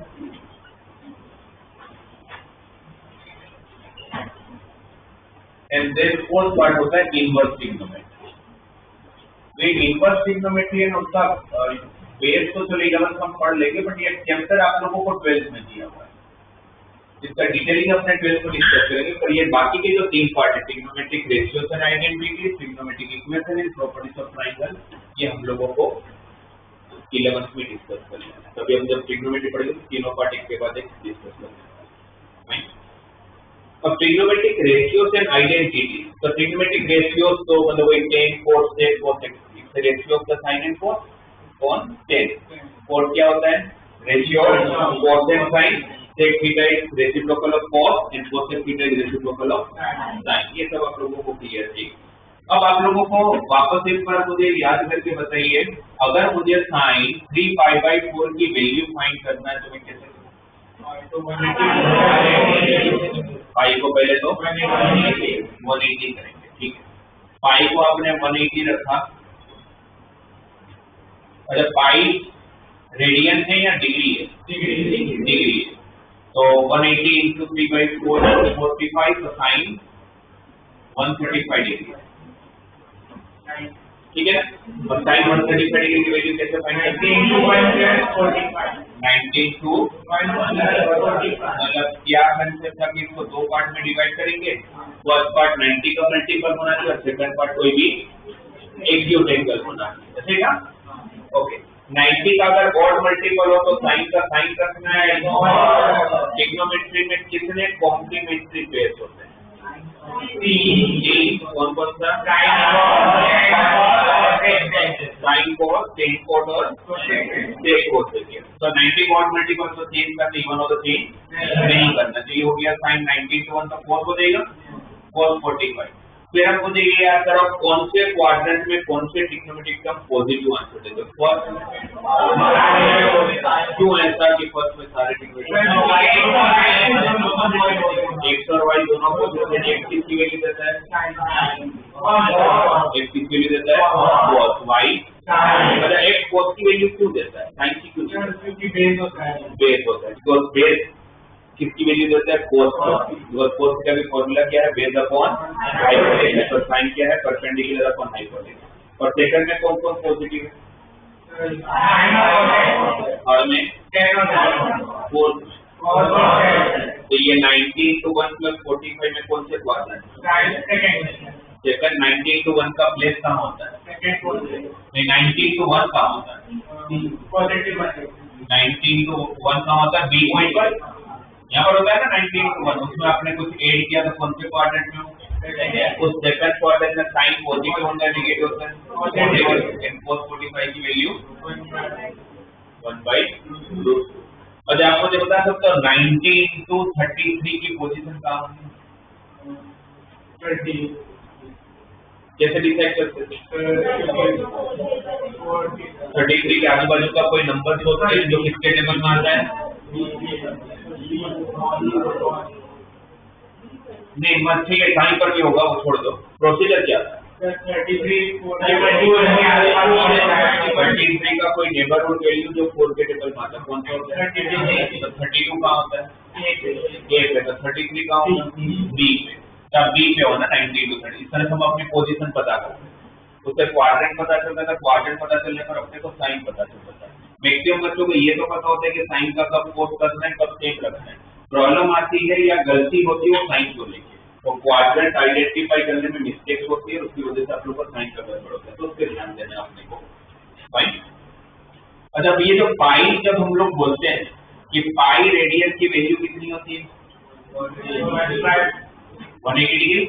and then fourth part होता है इनवर्स ट्रिग्नोमेट्री। इनवर्स ट्रिग्नोमेट्री है उसका बेस तो चलो 11th हम पढ़ लेंगे, बट ये चैप्टर आप लोगों को 12th में दिया हुआ है, जिसका डिटेलिंग अपने 12th में डिस्कस करेंगे। पर ये बाकी के जो तीन पार्ट है, trigonometric ratios and identity, trigonometric equation and properties of triangle, ये हम लोगों को 11th में डिस्कस कर लेना है। तभी हम जब ट्रिग्नोमेट्री पढ़ेंगे तो तीनों पार्ट एक के बाद एक डिस्कस करेंगे। अब ट्रिग्नोमेट्रिक रेशियोज एंड आइडेंटिटी, तो ट्रिग्नोमेट्रिक रेशियोज तो मतलब वही tan cos sec cos x, ratio of the sine and cos on tan। cos क्या होता है? Ratio of cos and sin, sec theta is reciprocal of cos and cosec theta is reciprocal of sin। ये सब आप लोगों को clear है। अब आप लोगों को वापस एक बार मुझे याद करके बताइए, अगर मुझे sin 3π/4 की वैल्यू फाइंड करना है तो मैं कैसे करूं? पाई को पहले तो 180 करेंगे, ठीक है। पाई को आपने 180 रखा। अच्छा, पाई रेडियन है या डिग्री है? डिग्री है। तो 180 इंटू 3/4 45, तो साइन 135 डिग्री, ठीक है ना। और साइन 135 डिग्री की वैल्यू कैसे फाइंड करते हैं? 90 टू 145। मतलब क्या कंसेप्ट था कि इसको दो पार्ट में डिवाइड करेंगे। फर्स्ट पार्ट 90 का मल्टीपल होना चाहिए और सेकंड पार्ट कोई भी एक्यूट एंगल होना चाहिए, ठीक है। ओके, 90 का अगर ऑड मल्टीपल हो तो साइन का साइन रखना है। ट्रिग्नोमेट्री में कितने कॉम्प्लीमेंट्री बेस होते हैं? कौन कौन सा? साइन कोस, टेन कोस और सेक कोस। तो 90 को ऑड मल्टीपल तो चेंज करना, इवन हो तो चेंज नहीं करना चाहिए। हो गया साइन 90 to 1 तो cos हो जाएगा, cos 45। फिर हम मुझे ये याद करो कौन से क्वाड्रेंट में कौन से ट्रिग्नोमेट्रिक टर्म पॉजिटिव आंसर देते हैं। फर्स्ट क्यों ऐसा कि फर्स्ट में सारे एक्स और वाई दोनों पॉजिटिव है। एक्स किसकी वैल्यू देता है? एक्स किसकी वैल्यू देता है? cos। वाई मतलब एक्स cos की वैल्यू क्यों देता है? साइन की क्यों? बेस होता है। बेस होता है, बिकॉज बेस किसकी वैल्यू देता है? cos। बिकॉज cos का भी फॉर्मूला क्या है? Base upon hypotenuse. और साइन क्या है? Perpendicular upon hypotenuse. और सेकंड में कौन कौन पॉजिटिव है? और में फोर्थ। तो ये 90 into 1 plus 45 में कौन से क्वाड्रेंट? सेकंड। 90 into 1 का प्लेस कहाँ होता है? नहीं, 90 into 1 कहाँ होता है? 90 into 1 कहाँ होता है? बी पॉइंट यहाँ पर होता है ना 90 into 1। उसमें आपने कुछ ऐड किया तो कौन से क्वाड्रेंट में हो? उस सेकंड क्वाड्रेंट में साइन पॉजिटिव होता है, नेगेटिव होता है? पॉजिटिव। cos 45 की वैल्यू 1/√2। अच्छा, आप मुझे बता सकते हो 90 into 33 की पोजीशन कहाँ है? कैसे डिसाइड करते हैं? 33 के आजू बाजू का कोई नंबर सोचते हैं जो किसके टेबल में आता है? नहीं मत, ठीक है, साइन पर भी होगा, वो छोड़ दो। प्रोसीजर क्या था? 33 का कोई नेबरहुड वैल्यू जो 4 के टेबल में आता है कौन सा होता है? 32 कहाँ होता है? ए पे। तो 33 कहाँ होगा? बी पे। तब बी पे होना 90 into 30। इस तरह से हम अपनी पोजीशन पता करते हैं। उससे क्वाड्रेंट पता चलता था, क्वाड्रेंट पता चलने पर अपने को साइन पता चलता था। मैक्सिमम बच्चों को ये तो पता होता है कि साइन का कब कोस करना है, कब सेक रखना है। प्रॉब्लम आती है या गलती होती है वो साइन को लेके, तो क्वाड्रेंट आइडेंटिफाई करने में मिस्टेक्स होती है, उसकी वजह से आप लोग को साइन का गड़बड़ होता है, तो उस पर ध्यान देना है अपने को। फाइन। अच्छा, ये जो पाई जब हम लोग बोलते हैं कि पाई रेडियन की वैल्यू कितनी होती है? 180 डिग्री।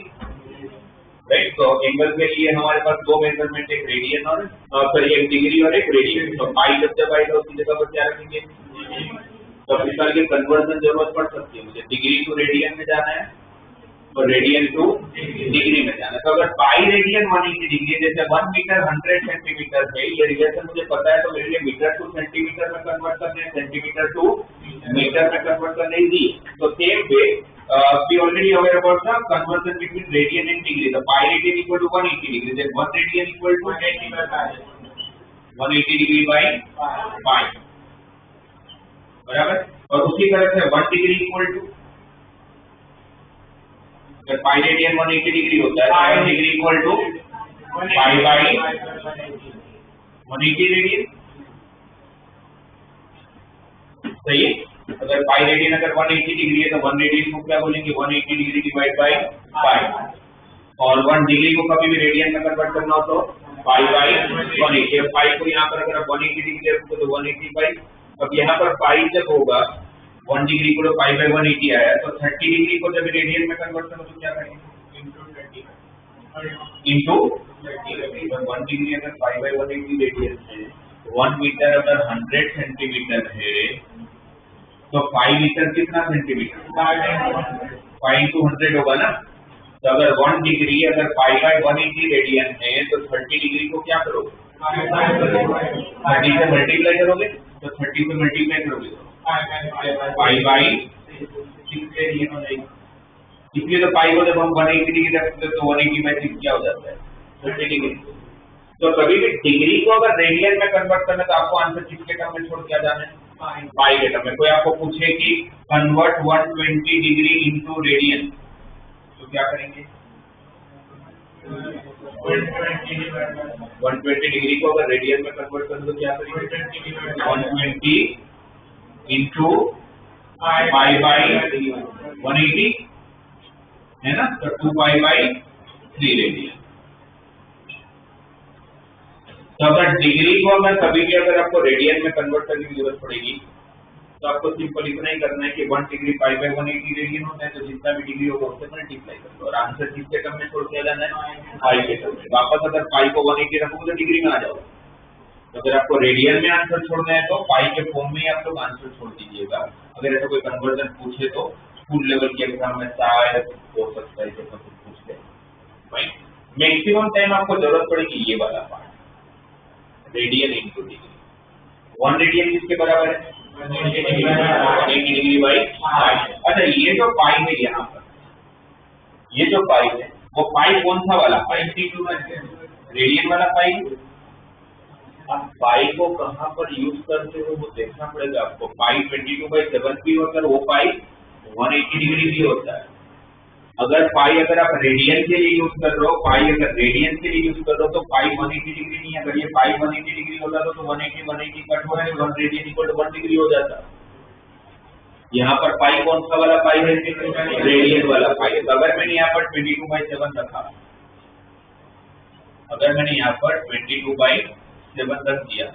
राइट। तो एंगल के लिए हमारे पास दो मेजरमेंट, एक रेडियन और सॉरी एक डिग्री और एक रेडियन। तो पाई जब आएगा उसकी जगह पर क्या रखेंगे? तो इस तरह की कन्वर्जन जरूरत पड़ सकती है, मुझे डिग्री टू रेडियन में जाना है और रेडियन टू डिग्री में जाना है। तो अगर पाई रेडियन 180 डिग्री, जैसे 1 मीटर 100 सेंटीमीटर है, ये रिलेशन मुझे पता है, तो मेरे लिए मीटर टू सेंटीमीटर में कन्वर्ट करने हैं, सेंटीमीटर टू मीटर में कन्वर्ट करने दी। तो same way we already aware about the conversion between radian and degree. The pi radian equal to 180 degree. Then 1 radian equal to 180 degree by pi. बराबर। और उसी तरह से 1 डिग्री इक्वल टू, जब pi radian 180 degree होता है, 1 degree equal to pi by 180 radian. सही है। अगर पाई रेडियन अगर 180 डिग्री है तो 1 रेडियन को क्या बोलेंगे? 180 डिग्री डिवाइड बाय पाई। और 1 डिग्री को कभी भी रेडियन में कन्वर्ट करना हो तो पाई बाई 180। पाई को यहाँ पर अगर आप 180 डिग्री रखोगे तो 180 बाई, अब यहाँ पर पाई जब होगा 1 डिग्री को तो पाई बाई 180 आया, तो 30 डिग्री को जब रेडियन में कन्वर्ट करो तो क्या करेंगे? इंटू 1 डिग्री अगर पाई बाई 180 रेडियन है, 1 मीटर अगर 100 सेंटीमीटर है, तो 5 मीटर कितना सेंटीमीटर? 5 इंटू 100 होगा ना। तो अगर 1 डिग्री अगर पाई बाई 180 रेडियन है, तो 30 डिग्री को क्या करोगे? 30 से मल्टीप्लाई करोगे, तो 30 से मल्टीप्लाई करोगे तो पाई बाई 6 रेडियन हो जाएगी। इसलिए तो पाई को जब हम 180 डिग्री रखते हैं तो 180 बाई 6 क्या हो जाता है? 30 डिग्री। तो कभी भी डिग्री को अगर रेडियन में कन्वर्ट करना तो आपको आंसर किसके टर्म में छोड़ के आ जाना है? पाई के टर्म में। कोई आपको पूछे कि कन्वर्ट 120 डिग्री इनटू रेडियन, तो क्या करेंगे? 120 डिग्री को अगर रेडियन में कन्वर्ट कर दो तो क्या करेंगे? 120 इंटू पाई बाई 180 है ना, तो 2 पाई बाई 3 रेडियन। तो अगर डिग्री को अगर कभी भी अगर आपको रेडियन में कन्वर्ट करने की जरूरत पड़ेगी तो आपको सिंपल इतना ही करना है कि 1 डिग्री पाई बाई 180 रेडियन होता है, तो जितना भी डिग्री होगा उससे मल्टीप्लाई कर दो और आंसर किसके टर्म में छोड़ के आ जाना है? पाई के टर्म में। वापस अगर पाई को 180 रखोगे तो डिग्री में आ जाओगे। तो अगर आपको रेडियन में आंसर छोड़ना है तो पाई के फॉर्म में ही आप लोग आंसर छोड़ दीजिएगा। अगर ऐसा कोई कन्वर्जन पूछे तो स्कूल लेवल के एग्जाम में शायद हो सकता है जैसा कुछ पूछ ले। मैक्सिमम टाइम आपको जरूरत पड़ेगी ये वाला part, radian into degree. 1 radian किसके बराबर है? 180 डिग्री बाई पाई। अच्छा, ये जो पाई है यहाँ पर, ये जो पाई है वो पाई कौन सा वाला पाई? रेडियन वाला पाई। अब पाई को कहाँ पर यूज करते हो वो देखना पड़ेगा आपको। पाई 22/7 भी होता है, वो पाई 180 डिग्री भी होता है। अगर पाई अगर आप रेडियन के लिए यूज कर रहे हो, पाई अगर रेडियन के लिए यूज कर रहे हो तो पाई 180 डिग्री नहीं है। अगर ये पाई 180 डिग्री होता तो 180 कट हो है, 1 रेडियन इक्वल टू 1 डिग्री हो जाता। यहाँ पर पाई कौन सा वाला पाई है? रेडियन वाला पाई है। तो अगर मैंने यहाँ पर 22/7 रखा, अगर मैंने यहाँ पर 22/7 रख दिया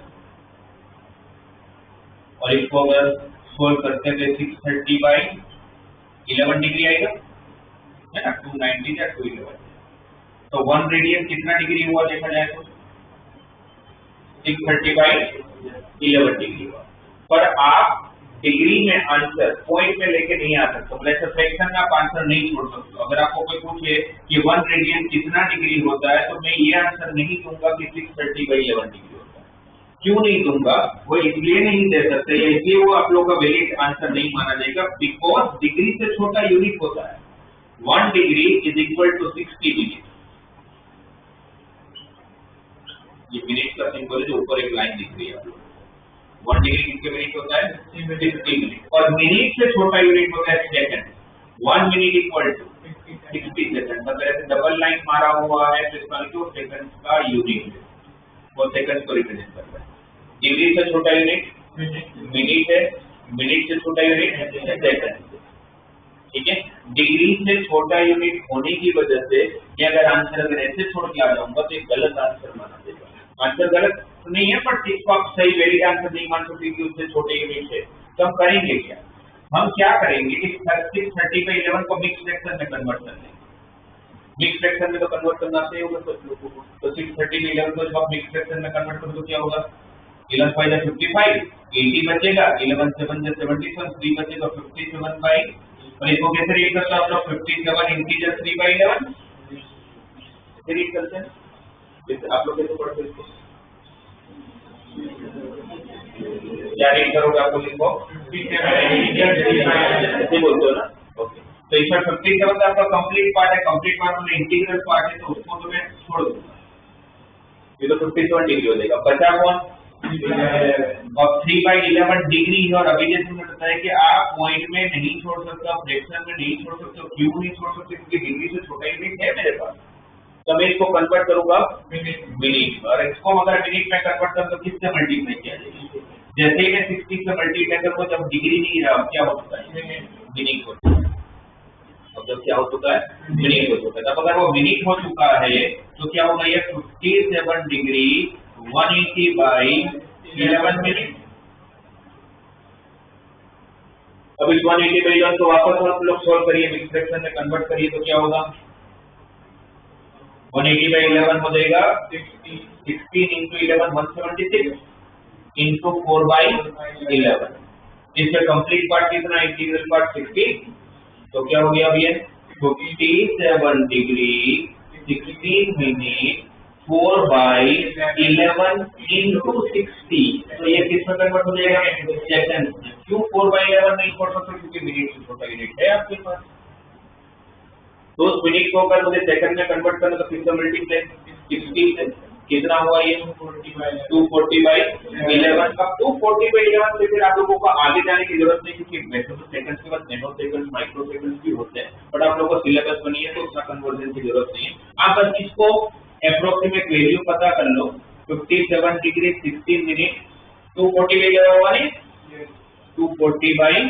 और इसको अगर सोल्व करते हैं 630/11 डिग्री आएगा है ना, 290 या 211। तो 1 रेडियन कितना डिग्री हुआ देखा जाए तो 630/11 डिग्री हुआ। पर आप डिग्री में आंसर पॉइंट में लेके नहीं आ सकते, मतलब फ्रैक्शन में आप आंसर नहीं छोड़ सकते। अगर आपको कोई पूछे कि 1 रेडियन कितना डिग्री होता है तो मैं ये आंसर नहीं दूंगा कि 630/11 डिग्री होता है। क्यों नहीं दूंगा? वो इसलिए नहीं दे सकते, या इसलिए वो आप लोगों का वैलिड आंसर नहीं माना जाएगा, बिकॉज डिग्री से छोटा यूनिट होता है। 1 degree is equal to 60 minute. ये मिनट का सिंबल है जो ऊपर एक लाइन दिख रही है आप लोग। 1 डिग्री कितने मिनट होता है? 60 मिनट। और मिनट से छोटा यूनिट होता है second. 1 minute equal to 60 second. अगर ऐसे डबल लाइन मारा हुआ है तो इसका मतलब सेकंड का यूनिट है, वो सेकंड को रिप्रेजेंट करता है। डिग्री से छोटा यूनिट मिनट है, मिनट से छोटा यूनिट सेकंड। ठीक है, डिग्री से छोटा यूनिट होने की वजह से मैं अगर आंसर अगर ऐसे छोड़ के आ जाऊंगा तो एक गलत आंसर माना जाएगा। आंसर गलत नहीं है पर इसको आप सही वैलिड आंसर नहीं मान सकते कि उससे छोटे यूनिट है। तो हम करेंगे क्या? हम क्या करेंगे कि 630/11 को मिक्स फ्रैक्शन में कन्वर्ट कर देंगे। मिक्स फ्रैक्शन में तो कन्वर्ट करना चाहिए होगा तो 630 में 11 को जब आप मिक्स फ्रैक्शन में कन्वर्ट करोगे तो क्या होगा 11 5 जा 55 80 बचेगा 11 7 जा 77 3 बचेगा 57 बाई और इसको कैसे रीड करते हो आप लोग 57 इंटीजर 3 बाई 11 कैसे रीड करते हैं जैसे आप लोग कैसे पढ़ते हो इसको क्या रीड करोगे आपको लिखो ऐसे बोलते हो ना ओके तो इसमें 57 आपका कंप्लीट पार्ट है कंप्लीट पार्ट में इंटीग्रल पार्ट है तो उसको तो मैं छोड़ दूंगा ये तो 57 डिग्री हो जाएगा बचा कौन और 3/11 डिग्री है और अभी जैसे मैंने बताया कि आप पॉइंट में नहीं छोड़ सकते हो फ्रैक्शन में नहीं छोड़ सकते हो क्यों नहीं छोड़ सकते क्योंकि डिग्री से छोटा यूनिट है मेरे पास तो मैं इसको कन्वर्ट करूंगा मिनट और इसको अगर मिनट में कन्वर्ट करूं तो किससे मल्टीप्लाई किया जाएगा जैसे ही मैं 60 से मल्टीप्लाई करूंगा जब डिग्री नहीं रहा क्या होता है मिनट होता है अब जब क्या हो चुका है मिनट हो चुका है तब अगर वो मिनट हो चुका है तो क्या होगा ये 57 डिग्री 180 बाई 11 मिनट अब इस 180 बाई 11 तो वापस आप लोग सोल्व करिए मिक्स फ्रैक्शन में कन्वर्ट करिए तो क्या होगा 180 बाई 11 हो जाएगा 16 into 11 176 into 4 by 11 इसका कंप्लीट पार्ट कितना इंटीग्रल पार्ट 16 तो क्या हो गया अब ये 57 डिग्री 16 मिनट 4 by 11 into 60 तो ये किस में कन्वर्ट हो जाएगा सेकंड क्यों 4 by 11 नहीं छोड़ सकते क्योंकि मिनट से छोटा यूनिट है आपके पास तो उस मिनट को अगर मुझे सेकंड में कन्वर्ट करना तो किससे मल्टीप्लाई 60 से कितना हुआ ये 240 बाई 11 अब 240 बाई 11 से फिर आप लोगों को आगे जाने की जरूरत नहीं क्योंकि वैसे तो सेकंड्स के बाद नैनो सेकंड्स माइक्रो सेकंड्स भी होते हैं बट आप लोगों को सिलेबस बनी है तो उसका कन्वर्जन की जरूरत नहीं है आप बस इसको एप्रोक्सीमेट वैल्यू पता कर लो 57 डिग्री 16 मिनट 240 बाई 11 हुआ नहीं 240 बाई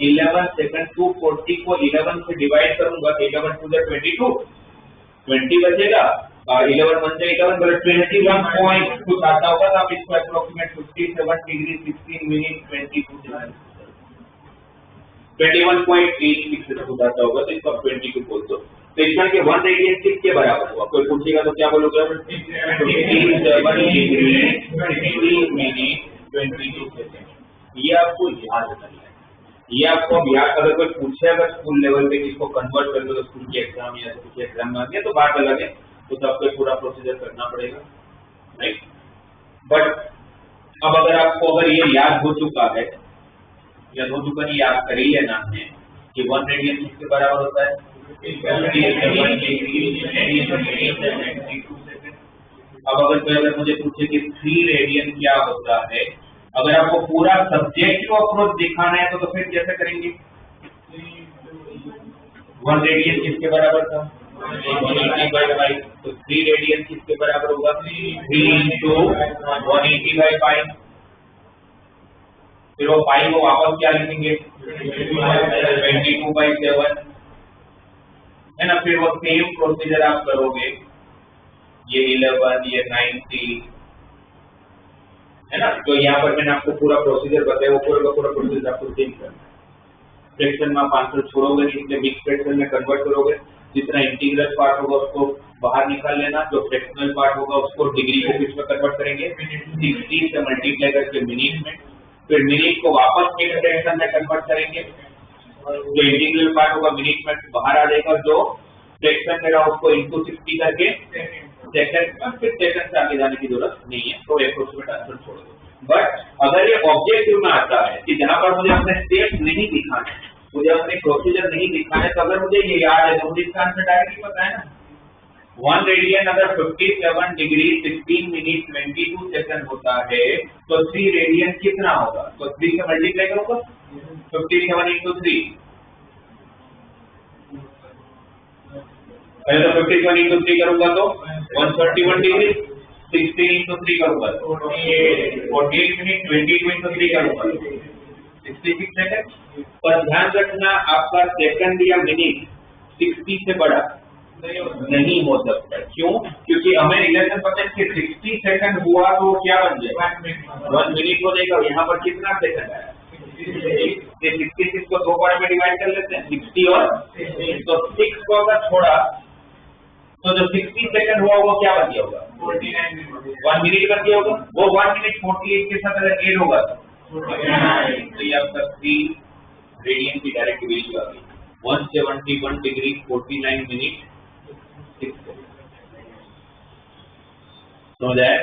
11 सेकंड 240 को 11 से डिवाइड करूंगा तो 11 टू द 22 20 बचेगा और 11 1 से 11 बट 21 पॉइंट कुछ आता होगा तो आप इसको अप्रोक्सीमेट 57 डिग्री 16 मिनट 22 21.86 कुछ आता होगा तो इसको 22 बोल दो तो इसका के 1 रेडियन किसके बराबर होगा कोई पूछेगा तो क्या बोलोगे 57 डिग्री 16 मिनट 22 सेकंड ये आपको याद करना है ये आपको याद अगर कोई पूछे अगर स्कूल लेवल पे किसको कन्वर्ट कर दो तो स्कूल के एग्जाम या कुछ एग्जाम में आ गया तो बात अलग है तो सबको पूरा प्रोसीजर करना पड़ेगा राइट बट अब अगर आपको अगर ये याद हो चुका है या हो चुका नहीं याद कर ही लेना है कि 1 रेडियन किसके बराबर होता है अब अगर मुझे पूछे कि 3 रेडियन क्या होता है अगर आपको पूरा सब्जेक्टिव अप्रोच दिखाना है तो फिर कैसे करेंगे 1 रेडियन किसके बराबर था 180/5 तो 3 रेडियन किसके बराबर होगा 3 into 180/5 फिर वो पाई को वापस क्या लिखेंगे 22/7 है ना फिर वो सेम प्रोसीजर आप करोगे ये 11 ये 90 है ना तो यहाँ पर मैंने आपको पूरा प्रोसीजर बताया वो पूरा का पूरा प्रोसीजर आपको चेंज करना है फ्रैक्शन में आप आंसर छोड़ोगे नहीं इसलिए मिक्स फ्रैक्शन में कन्वर्ट करोगे जितना इंटीग्रल पार्ट होगा उसको बाहर निकाल लेना जो फ्रैक्शनल पार्ट होगा उसको डिग्री को किस में कन्वर्ट करेंगे 60 से मल्टीप्लाई करके मिनट में फिर मिनट को वापस मिक्स फ्रैक्शन में कन्वर्ट करेंगे जो इंटीग्रल पार्ट होगा मिनट में बाहर आ जाएगा जो फ्रैक्शन में रहा उसको इनटू 60 करके सेकंड में फिर सेकंड से आगे जाने की जरूरत नहीं है तो एप्रोक्सीमेट आंसर छोड़ दो बट अगर ये ऑब्जेक्टिव में आता है कि जहां पर मुझे अपने स्टेप्स नहीं दिखाने मुझे अपने प्रोसीजर नहीं दिखाना है तो अगर मुझे ये याद है तो मुझे इसका आंसर डायरेक्टली पता है ना 1 रेडियन अगर 57 डिग्री 16 मिनट 22 सेकंड होता है तो 3 रेडियन कितना होगा तो 3 से मल्टीप्लाई करूंगा 57 into 3 पहले तो 57 into 3 करूंगा तो 131 डिग्री 16 into 3 करूंगा 48 मिनट 22 into 3 करूंगा 66 सेकंड पर ध्यान रखना आपका सेकंड या मिनट 60 से बड़ा नहीं हो सकता क्यों क्योंकि हमें रिलेशन पता है कि 60 सेकंड हुआ तो क्या बन जाएगा 1 मिनट हो जाएगा यहाँ पर कितना सेकंड आया 66 को 2 पार्ट में डिवाइड कर लेते हैं 60 और तो 6 को अगर छोड़ा तो जो 60 सेकंड हुआ वो क्या बन गया होगा? 49 मिनट। 1 मिनट बन गया होगा। वो 1 मिनट 48 के साथ अगर ऐड होगा तो ये आपका 3 रेडियन की डायरेक्ट वैल्यू आ गई। 171 डिग्री 49 मिनट 6 सेकंड। समझ आया?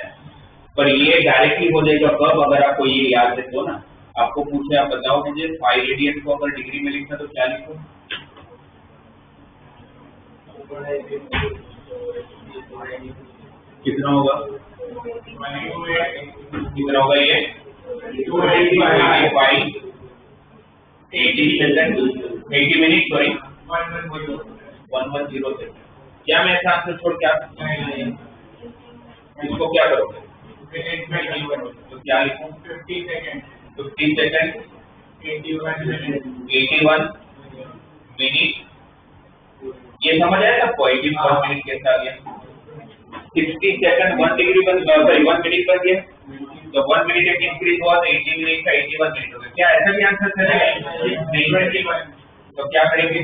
पर ये डायरेक्टली हो जाएगा कब? अगर आपको ये याद है तो ना, आपको पूछे आप बताओ मुझे 5 रेडियन को अगर डिग्री में लिखना तो क्या लिखो? कितना होगा? कितना होगा ये? 285 80 सेकंड 80 मिनट सॉरी 110 सेकंड। क्या मैं ऐसा आंसर छोड़ के आ सकता हूं? इसको क्या करोगे? तो क्या लिखूं? 50 सेकंड 50 सेकंड 81 मिनट 81 मिनट। ये समझ आया आपको? 81 मिनट कैसे आ गया? 60 सेकंड 1 डिग्री बन गया, सॉरी 1 मिनट बन गया। तो 1 मिनट एक इंक्रीज हुआ तो 80 मिनट का 81 मिनट हो गया। क्या ऐसा भी आंसर चलेगा? नहीं। तो क्या करेंगे?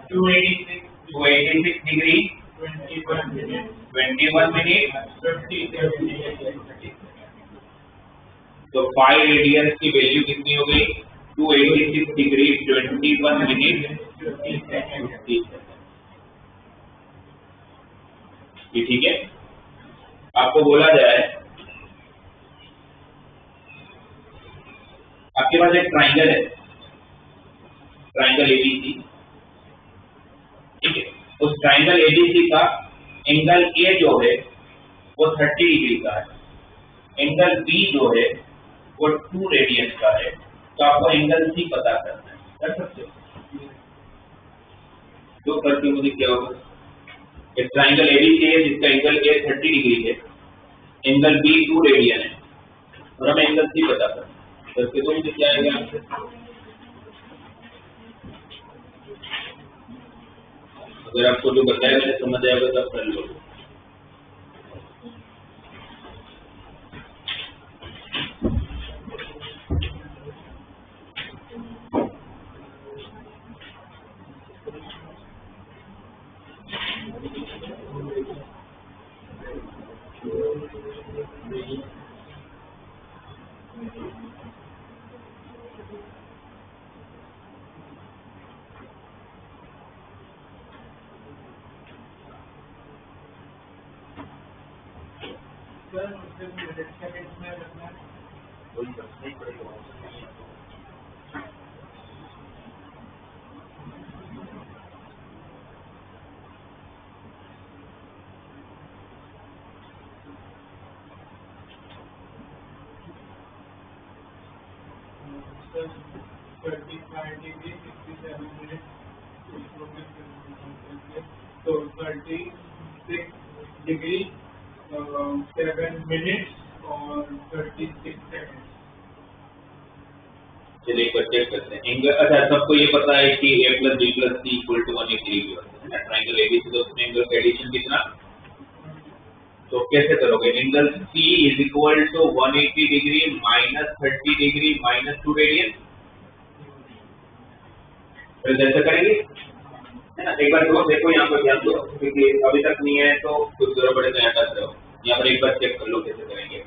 286 डिग्री 21 मिनट 50 तो 5 रेडियन की वैल्यू कितनी हो गई? 286 डिग्री 21 मिनट 50 सेकंड। ये ठीक है? आपको बोला जाए आपके पास एक ट्राइंगल है, ट्राइंगल एबीसी, ठीक है? उस ट्राइंगल एबीसी का एंगल ए जो है वो 30 डिग्री का है, एंगल बी जो है वो 2 रेडियन का है। तो आपको एंगल सी पता करना है, कर सकते हो? तो करके मुझे क्या होगा? एक ट्राइंगल एबीसी है जिसका एंगल ए 30 डिग्री है, एंगल बी 2 रेडियन है और हमें एंगल सी पता करना है। करके तो मुझे क्या आएगा आंसर? अगर आपको जो बताया मैंने समझ आएगा तो आप कर लो। तो 36 डिग्री 7 मिनट और 36 सेकंड। चलिए एक बार चेक करते हैं एंगल। अच्छा, सबको ये पता है कि a plus b plus c equal to 180 degree होता है ना ट्राइंगल एबीसी। तो उसमें एंगल का एडिशन कितना? तो कैसे करोगे? Angle c is equal to 180 degree minus 30 degree minus 2 radian. फिर कैसे करेंगे, है ना? एक बार तो देखो यहाँ पर ध्यान दो, क्योंकि अभी तक नहीं है तो कुछ जरूरत पड़े तो यहाँ कर रहे हो। यहाँ पर एक बार चेक कर लो कैसे करेंगे।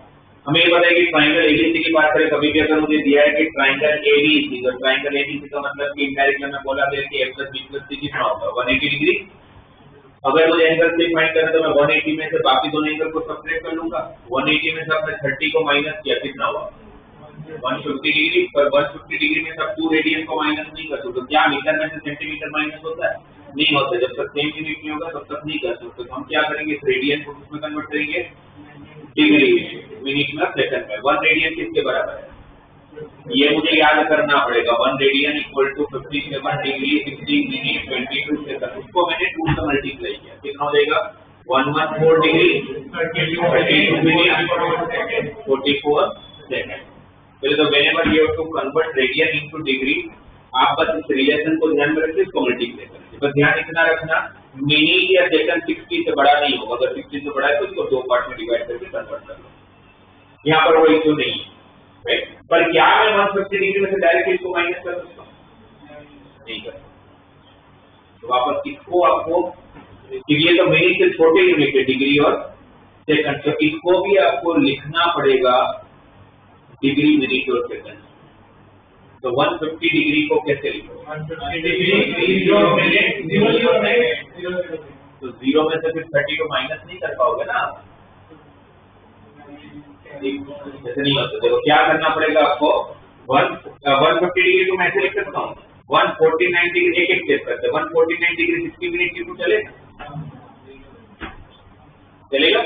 हमें ये पता है कि ट्राइंगल एबीसी की बात करें, कभी भी अगर मुझे दिया है कि ट्राइंगल एबीसी, तो ट्राइंगल एबीसी का मतलब कि इनडायरेक्टली हमें बोला गया कि a plus b plus c कितना होगा? 180 डिग्री। अगर मुझे एंगल सी फाइंड करना तो मैं 180 में से बाकी दोनों एंगल को सब्ट्रैक्ट कर लूंगा। 180 में से आपने 30 को माइनस किया, कितना हुआ? 150 डिग्री। पर 150 डिग्री में सब 2 रेडियन को माइनस नहीं कर सकते। क्या मीटर में से सेंटीमीटर माइनस होता है? नहीं होता। जब तक सेम यूनिट नहीं होगा तब तक नहीं कर सकते। तो हम क्या करेंगे? इस रेडियन को किसमें कन्वर्ट करेंगे? डिग्री मिनट में सेकंड में। 1 रेडियन किसके बराबर है? ये मुझे याद करना पड़ेगा। 1 radian equal to 57 degree 60 minute 22 second. उसको मैंने 2 से मल्टीप्लाई किया, कितना हो जाएगा? 114 डिग्री 32 मिनट 44 सेकंड। पहले तो whenever you have to convert radian into degree, आप बस इस रिलेशन को ध्यान में रखिए, इसको मल्टीप्लाई करें। बस ध्यान इतना रखना, मिनट या सेकंड 60 से बड़ा नहीं होगा। अगर 60 से बड़ा है तो इसको 2 पार्ट में डिवाइड करके कन्वर्ट कर लो। यहाँ पर वो इश्यू नहीं है, राइट? पर क्या मैं 150 डिग्री में से डायरेक्ट इसको माइनस कर सकता हूँ? नहीं कर सकता। तो वापस इसको आपको क्योंकि ये तो मिनट से छोटे यूनिट है, डिग्री और सेकंड, तो इसको भी आपको लिखना पड़ेगा डिग्री, मिनट और सेकंड। तो 150 डिग्री को कैसे लिखो? 150 डिग्री 0 मिनट 0 सेकंड। तो 0 में से फिर 30 को माइनस नहीं कर पाओगे ना आप, ऐसे नहीं होता। देखो क्या करना पड़ेगा आपको, 150 डिग्री को मैं ऐसे लिख सकता हूँ, 149 डिग्री, एक एक स्टेप करते हैं, 149 डिग्री 60 मिनट की चलेगा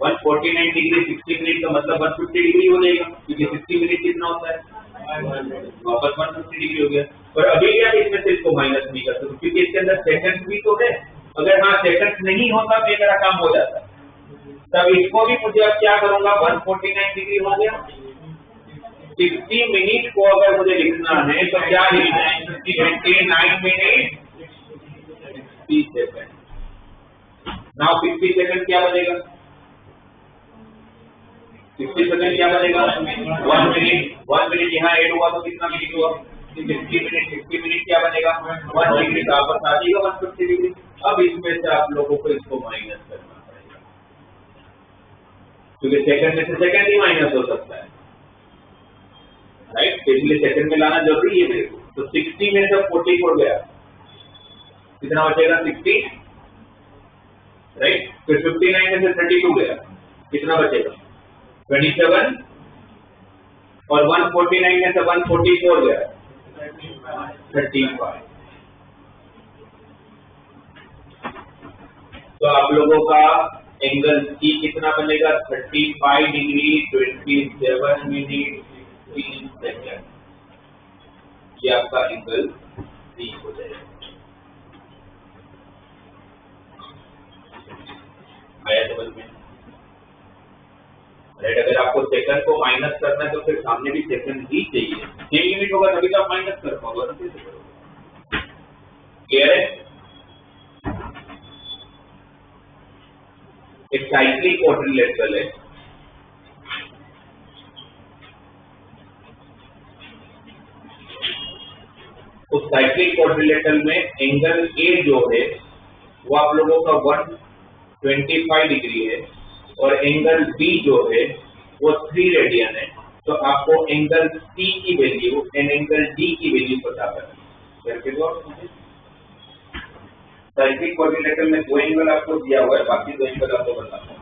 149 डिग्री 60 मिनट का मतलब 150 डिग्री हो जाएगा, क्योंकि 60 मिनट कितना होता है, वापस 150 डिग्री हो गया। पर अभी क्या इसमें से इसको माइनस नहीं कर सकते, क्योंकि इसके अंदर सेकंड भी तो है। अगर हाँ सेकंड नहीं होता तो ये मेरा काम हो जाता, तब इसको भी मुझे अब क्या करूंगा, 149 डिग्री हो गया, 60 मिनट को अगर मुझे लिखना है तो क्या लिखना है, 29 मिनट 60 सेकंड। नाउ 60 सेकंड क्या बनेगा, 60 सेकंड क्या बनेगा, 1 मिनट यहाँ ऐड हुआ तो कितना मिनट हुआ, 60 मिनट क्या बनेगा, 1 डिग्री का वापस आ जाएगा 150 डिग्री। अब इसमें से आप लोगों को इसको माइनस करना पड़ेगा, क्योंकि सेकंड में से सेकंड ही माइनस हो सकता है, राइट, इसलिए सेकंड में लाना जरूरी है मेरे को। तो 60 में से 44 गया, कितना बचेगा 60, राइट। फिर 59 में से 32 गया, कितना बचेगा 27, और 149 में से 144 गया 35। तो आप लोगों का एंगल सी कितना बनेगा, 35 डिग्री 27 मिनट 3 सेकंड, ये आपका एंगल सी हो जाएगा। आया समझ में, राइट। अगर आपको सेकंड को माइनस करना है तो फिर सामने भी सेकंड ही चाहिए, 6 यूनिट होगा तभी तो आप माइनस कर पाओगे, तो कैसे करोगे, क्लियर है। एक साइक्लिक क्वाड्रिलेटरल है, उस साइक्लिक क्वाड्रिलेटरल में एंगल ए जो है वो आप लोगों का 125 डिग्री है, और एंगल बी जो है वो 3 रेडियन है। तो आपको एंगल सी की वैल्यू एंड एंगल डी की वैल्यू पता करनी है। साइक्लिक क्वाड्रिलेटरल में 2 एंगल आपको दिया हुआ है, बाकी 2 एंगल आपको बताता हूँ।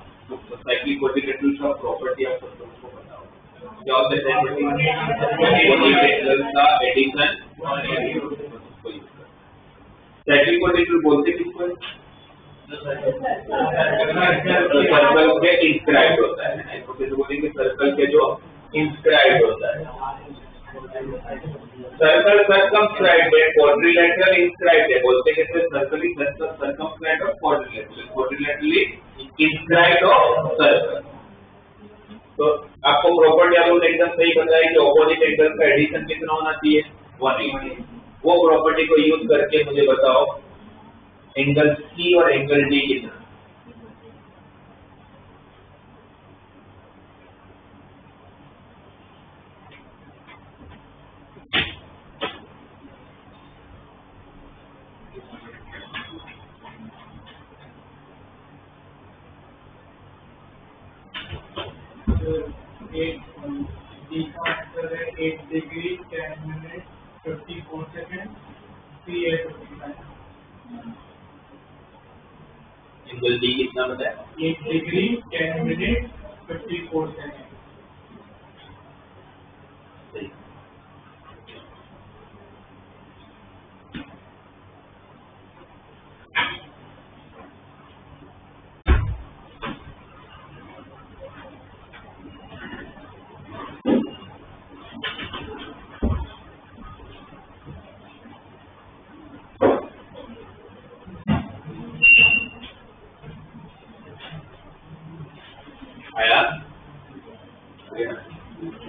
तो साइक्लिक क्वाड्रिलेटरल का प्रॉपर्टी आपको सबको पता होगा, क्या होता है, एंगल का एडिशन। साइक्लिक क्वाड्रिलेटरल बोलते किसको है, सर्कल के इंस्क्राइब्ड होता है, तो बोलेंगे सर्कल के जो इंस्क्राइब्ड होता है। सर्कल सर्कमस्क्राइब्ड है, क्वाड्रिलेटरल इंस्क्राइब्ड है, बोलते हैं कि सर्कल ही सर्कमस्क्राइब्ड और क्वाड्रिलेटरली इंस्क्राइब्ड ऑफ सर्कल। तो आपको प्रॉपर्टी आपको एकदम सही बताया कि ऑपोजिट एंगल का एडिशन कितना होना चाहिए, 180। वो प्रॉपर्टी को यूज करके मुझे बताओ एंगल सी और एंगल डी कितना। है 8 डिग्री 10 मिनट 54 सेकंड, सी है 55। एंगल डी कितना बताया, 8 degree 10 minute 54 second.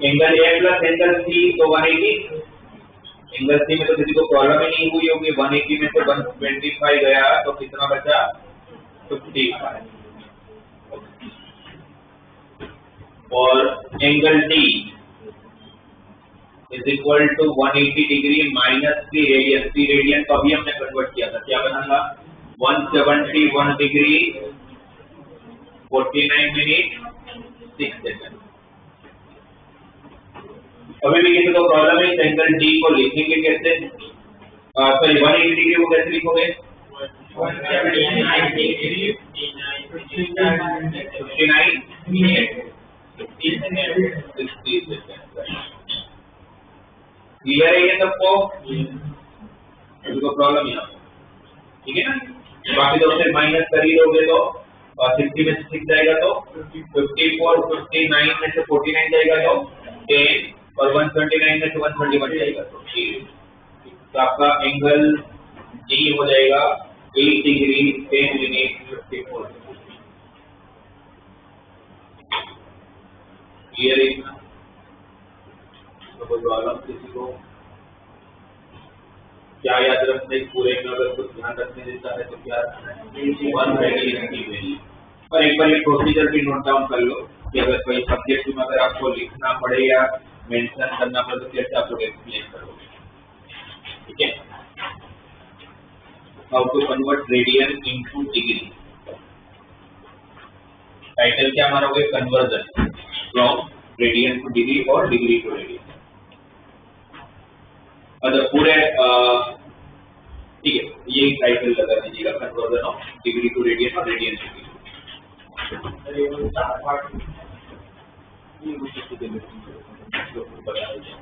Angle A plus angle C तो 180, एंगल सी में तो किसी को प्रॉब्लम ही नहीं हुई होगी, 180 में से 125 गया तो कितना बचा 55। और angle D is equal to 180 degree minus 3 radian, 3 radian को अभी हमने कन्वर्ट किया था, क्या बना था 171 डिग्री 49 मिनट 6 सेकंड। अभी भी किसी को प्रॉब्लम है, एंगल डी को लिखेंगे कैसे? सॉरी 180 डिग्री को कैसे लिखोगे? 179 डिग्री 59 मिनट 60 सेकंड। क्लियर है ये सबको? प्रॉब्लम यहाँ, ठीक है ना? बाकी तो उसे माइनस कर ही दोगे तो 60 में से 6 जाएगा तो 54, 59 में से 49 जाएगा तो 10 और 129 में से 131 जाएगा तो 8। तो आपका एंगल डी हो जाएगा 8 डिग्री 10 मिनट 54। क्लियर है इतना? तो कोई प्रॉब्लम किसी को? क्या याद रखना है पूरे में? अगर कुछ ध्यान रखने देता है तो क्या 1 रेडियन की वैल्यू। और एक बार ये प्रोसीजर भी नोट डाउन कर लो कि अगर कोई सब्जेक्ट में अगर आपको लिखना पड़े या मेंशन करना पड़े तो कैसे आप लोग एक्सप्लेन करोगे, ठीक है? How to convert radian into degree. Title क्या मारोगे? Conversion from radian to degree और डिग्री टू रेडियन। अच्छा पूरे ठीक है, ये टाइटल लगा दीजिएगा, conversion of degree to radian और रेडियन टू डिग्री। बता दीजिए।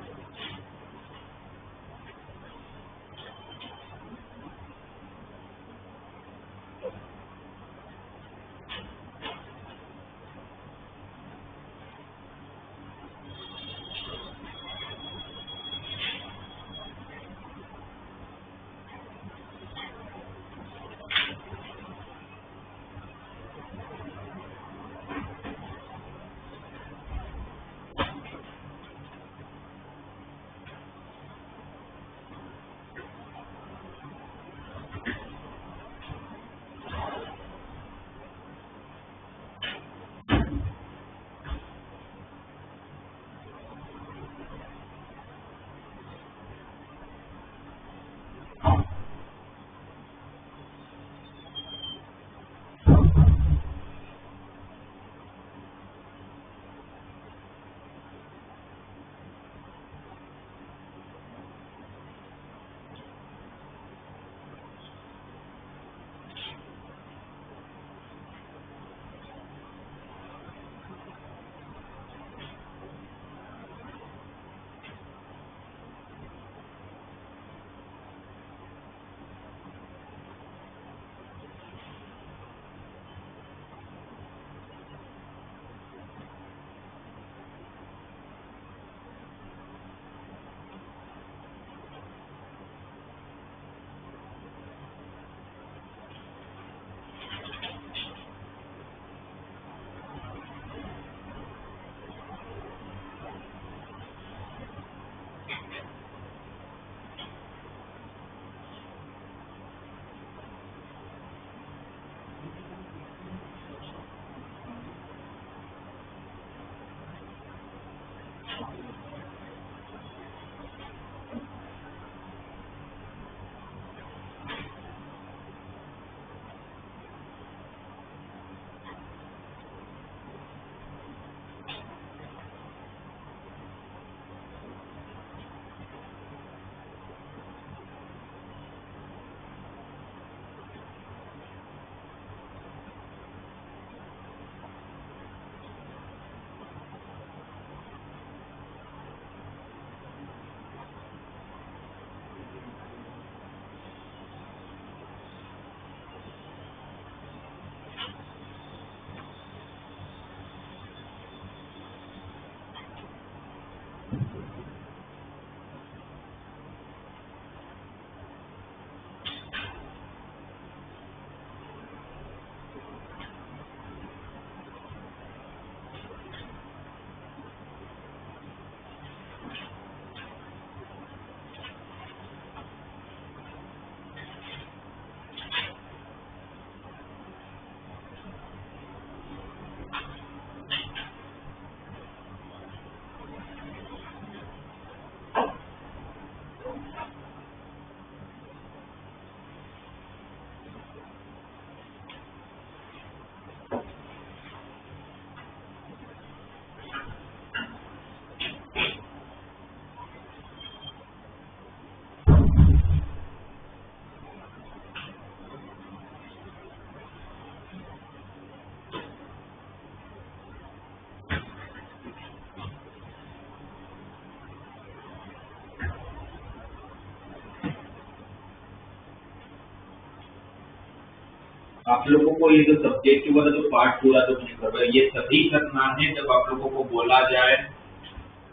आप लोगों को ये जो सब्जेक्टिव वाला जो पार्ट पूरा तो नहीं कर रहा, ये तभी करना है जब आप लोगों को बोला जाए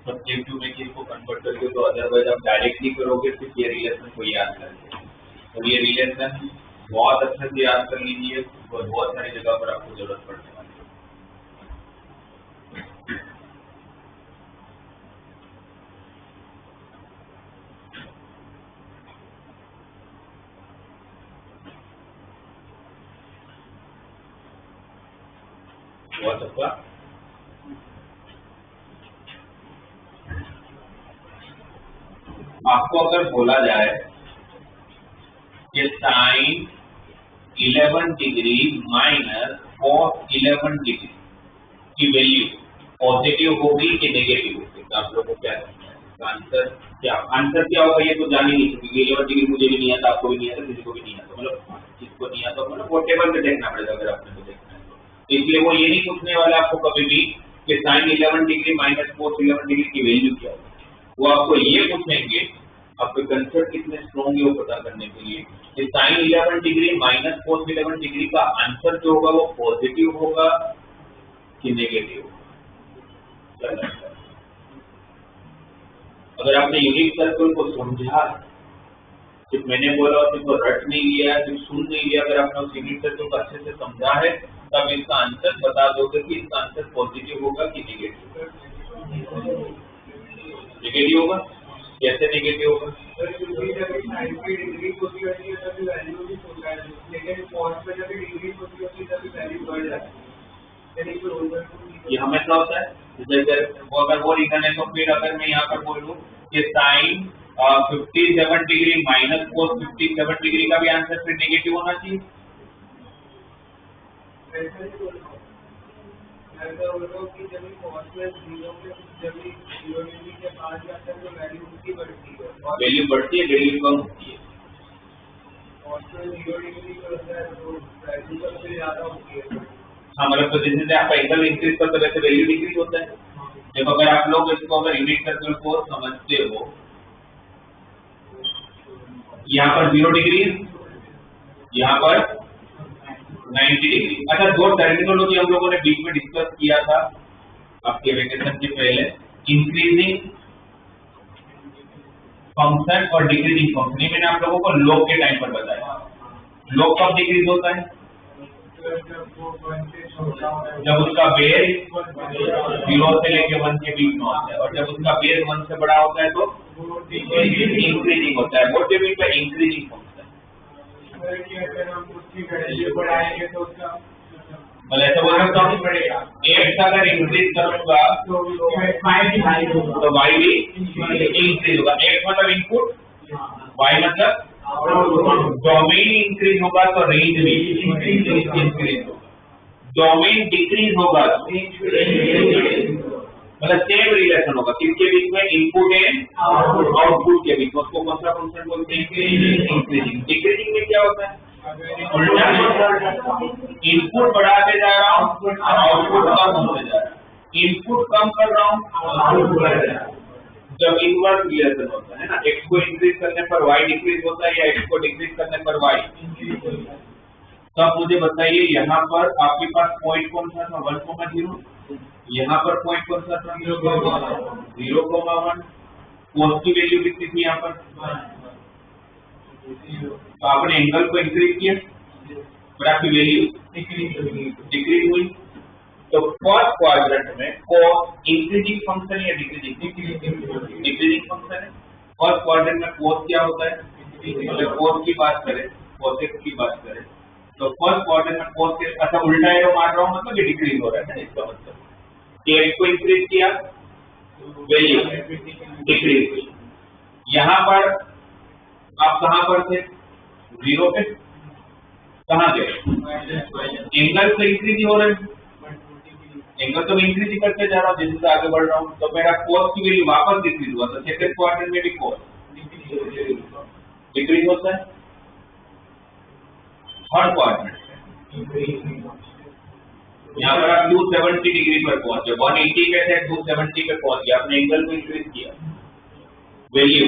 सब्जेक्टिव में कि इसको कन्वर्ट करके, तो अदरवाइज आप डायरेक्टली करोगे सिर्फ ये रिलेशन को याद करके। और ये रिलेशन बहुत अच्छे से याद कर लीजिए और बहुत सारी जगह पर आपको जरूरत पड़ने वाली है। बहुत अच्छा। आपको अगर बोला जाए कि sine 11 degree minus cos 11 degree की वैल्यू पॉजिटिव होगी कि नेगेटिव होगी, तो आप लोगों को क्या करना है? आंसर क्या होगा ये तो जान ही नहीं सकते। 11 डिग्री मुझे भी नहीं आता, आपको भी नहीं आता, किसी को भी नहीं आता, मतलब किसको नहीं आता, मतलब वो टेबल पे देखना पड़ेगा अगर आपने तो देखना है तो। इसलिए वो ये नहीं पूछने वाला आपको कभी भी कि sine 11 degree minus cos 11 degree की वैल्यू क्या होगी। वो आपको ये पूछेंगे, आपके कंसेप्ट कितने स्ट्रॉन्ग है वो पता करने के लिए कि sine 11 degree minus cos 11 degree का आंसर जो होगा वो पॉजिटिव होगा कि नेगेटिव होगा। अगर आपने यूनिट सर्कल को समझा, सिर्फ मैंने बोला और सिर्फ रट नहीं लिया, सिर्फ सुन नहीं लिया, अगर आपने उस यूनिट सर्कल को अच्छे से समझा है तब इसका आंसर बता दोगे कि इसका आंसर पॉजिटिव होगा कि नेगेटिव। नेगेटिव होगा। कैसे नेगेटिव होगा? ये हमेशा होता है। अगर वो रीजन है तो फिर अगर मैं यहाँ पर बोलूँ कि sine 57 degree minus cos 57 degree का भी आंसर फिर नेगेटिव होना चाहिए। वैल्यू बढ़ती है, वैल्यू कम होती है। हाँ, मतलब तो जैसे आप एंगल इंक्रीज करते वैसे वैल्यू डिक्रीज होता है। जब अगर आप लोग इसको अगर यूनिट सर्कल को समझते हो, यहाँ पर 0 डिग्री, यहाँ पर 90 डिग्री। अच्छा, दो टर्मिनोलॉजी हम लोगों ने बीच में डिस्कस किया था आपके वेकेशन के पहले, इंक्रीजिंग फंक्शन और डिक्रीजिंग फंक्शन। ये मैंने आप लोगों को लॉग के टाइम पर बताया। लॉग कब डिक्रीज होता है? जब उसका बेस 0 से लेके 1 के बीच में होता है, और जब उसका बेस 1 से बड़ा होता है तो इंक्रीजिंग होता है। What do you mean by increasing function? मतलब ऐसा बोल सकता हूँ x अगर इंक्रीज करूंगा तो y भी इंक्रीज होगा। x मतलब इनपुट, y मतलब डोमेन इंक्रीज होगा तो रेंज भी इंक्रीज होगा। डोमेन डिक्रीज होगा मतलब सेम रिलेशन होगा किसके बीच में? इनपुट एंड आउटपुट के बीच में। उसको कौन सा फंक्शन बोलते हैं? इंक्रीजिंग। डिक्रीजिंग में क्या होता है? उल्टा, इनपुट बढ़ाते जा रहा हूँ, आउटपुट कम होते जा रहा है। इनपुट कम कर रहा हूँ, आउटपुट बढ़ जा रहा है। जब इनवर्स रिलेशन होता है ना, x को इंक्रीज करने पर y डिक्रीज होता है या x को डिक्रीज करने पर y इंक्रीज होता है। तब मुझे बताइए यहाँ पर आपके पास पॉइंट कौन सा था? 1,0। यहाँ पर पॉइंट कौन सा था? 0,1। कोस की वैल्यू कितनी थी यहाँ पर? तो आपने एंगल को इंक्रीज किया और आपकी वैल्यू डिक्रीज हुई। तो फर्स्ट क्वाड्रेंट में कोस इंक्रीजिंग फंक्शन या डिक्रीजिंग फंक्शन है। फर्स्ट क्वाड्रेंट में कोस क्या होता है? अगर कोस की बात करें, कोस एक्स की बात करें, तो फर्स्ट क्वाड्रेंट में कोस के अच्छा उल्टा एरो मार रहा हूँ, मतलब ये डिक्रीज हो रहा है। इसका मतलब कि एक्स को इंक्रीज किया, वैल्यू डिक्रीज हुई। यहाँ पर आप कहाँ पर थे? 0 पे। कहाँ थे? एंगल से इंक्रीज हो रहे हैं। एंगल तो मैं इंक्रीज करते जा रहा हूँ जैसे से आगे बढ़ रहा हूँ, तो मेरा कोस की वैल्यू वापस डिक्रीज हुआ। तो सेकंड क्वाड्रेंट में भी कोस डिक्रीज होता है। थर्ड क्वाड्रेंट यहाँ पर आप 270 डिग्री पर पहुंच गए। 180 पे थे, 270 पे पहुंच गया। आपने एंगल को इंक्रीज किया, वैल्यू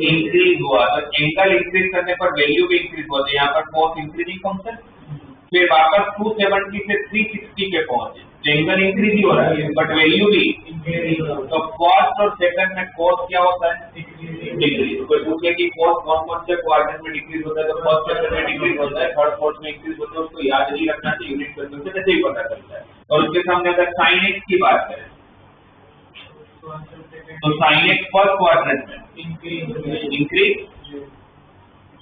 इंक्रीज हुआ। तो एंगल इंक्रीज करने पर वैल्यू भी इंक्रीज हुआ। तो यहाँ पर कोस इंक्रीजिंग फंक्शन फिर वापस 270 से 360 पे पहुंचे, एंगल इंक्रीज ही हो रहा है बट वैल्यू भी। तो फर्स्ट और सेकंड में कॉस क्या होता है? डिक्रीज। कोई पूछे कि कॉस कौन कौन से क्वाड्रेंट में डिक्रीज होता है, तो फर्स्ट सेकंड में डिक्रीज होता है, थर्ड फोर्थ में इंक्रीज होता है। उसको याद नहीं रखना चाहिए, यूनिट सर्कल से कैसे ही पता चलता है। और उसके सामने अगर साइन एक्स की बात करें तो साइन एक्स फर्स्ट क्वाड्रेंट में इंक्रीज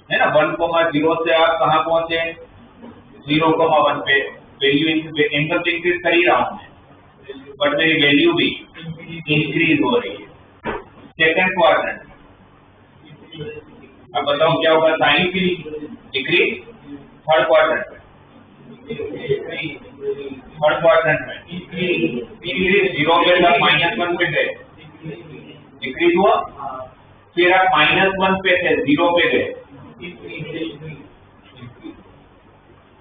है ना, 1,0 से आप कहाँ पहुंचे? 0,1 पे। वैल्यू एंगल तो इंक्रीज कर ही रहा हूं मैं, बट मेरी वैल्यू भी इंक्रीज हो रही है। सेकंड क्वाड्रेंट, अब बताओ क्या होगा? साइन की डिक्रीज। थर्ड क्वाड्रेंट में इंक्रीज, 0 पे था -1 पे गए, डिक्रीज हुआ। फिर आप -1 पे थे, 0 पे गए,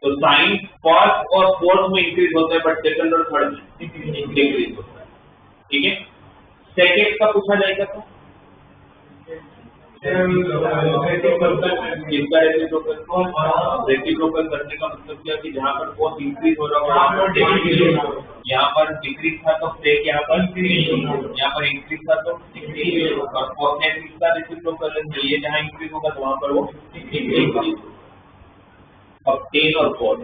तो साइन फर्स्ट और फोर्थ में इंक्रीज होता है बट सेकंड और थर्ड में डिक्रीज होता है। ठीक है, सेकंड का पूछा जाएगा तो किसका रेसिप्रोकल करने का मतलब क्या कि जहाँ पर फोर्स इंक्रीज हो रहा है वहाँ पर डिक्रीज, यहाँ पर डिक्रीज था तो सेक यहाँ पर इंक्रीज था तो डिक्रीज, और कोसेक इसका रेसिप्रोकल है, ये जहाँ इंक्रीज होगा तो वहाँ पर वो डिक्रीज। अब टेन और कोट,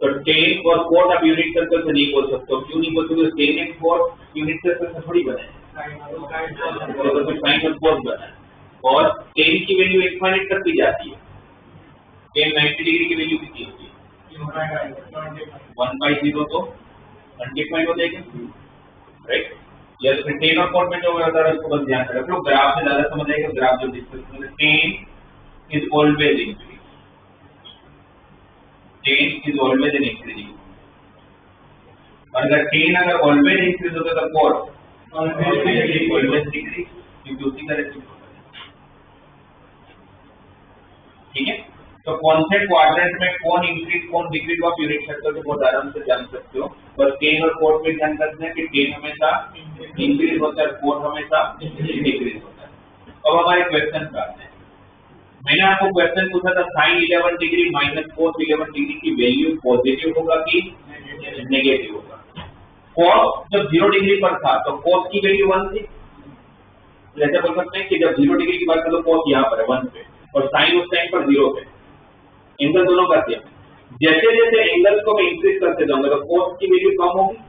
तो टेन और कोट आप यूनिट सर्कल से नहीं बोल सकते हो। क्यों नहीं बोल सकते? Tan and cot unit circle से थोड़ी बने, तो फिर साइन और कोस बना है। और टेन की वैल्यू इनफाइनाइट तक भी जाती है, टेन 90 डिग्री की वैल्यू कितनी होती है? 1/0 तो अनडिफाइंड हो जाएगा, राइट। या तो फिर टेन और कोट में जो होता है उसको बस ध्यान रख लो, ग्राफ से ज्यादा समझ आएगा। ग्राफ जो डिस्कस करेंगे, ten is always increase, ten is always an increasing. अगर टेन अगर ऑलवेज इंक्रीज होता तो कोट ऑलवेज डिक्रीज, क्योंकि उसी का रेसिप्रोकल है। ठीक है, तो कौन से क्वाड्रेंट में कौन इंक्रीज कौन डिक्रीज आप यूनिट सर्कल से बहुत आराम से जान सकते हो। बस टेन और कोट में ध्यान रखना है कि टेन हमेशा इंक्रीज होता है, कोट हमेशा डिक्रीज होता है। अब हमारे क्वेश्चन पे आते हैं। मैंने आपको क्वेश्चन पूछा था sine 11 degree minus cos 11 degree की वैल्यू पॉजिटिव होगा कि नेगेटिव होगा। कोस जब 0 डिग्री पर था तो कोस की वैल्यू 1 थी, जैसे बोल सकते हैं कि जब 0 डिग्री की बात करें तो कोस यहाँ पर है 1 पे और साइन उस टाइम पर 0 पे, एंगल दोनों का सेम। जैसे जैसे एंगल को मैं इंक्रीज करते जाऊंगा तो कोस की वैल्यू कम होगी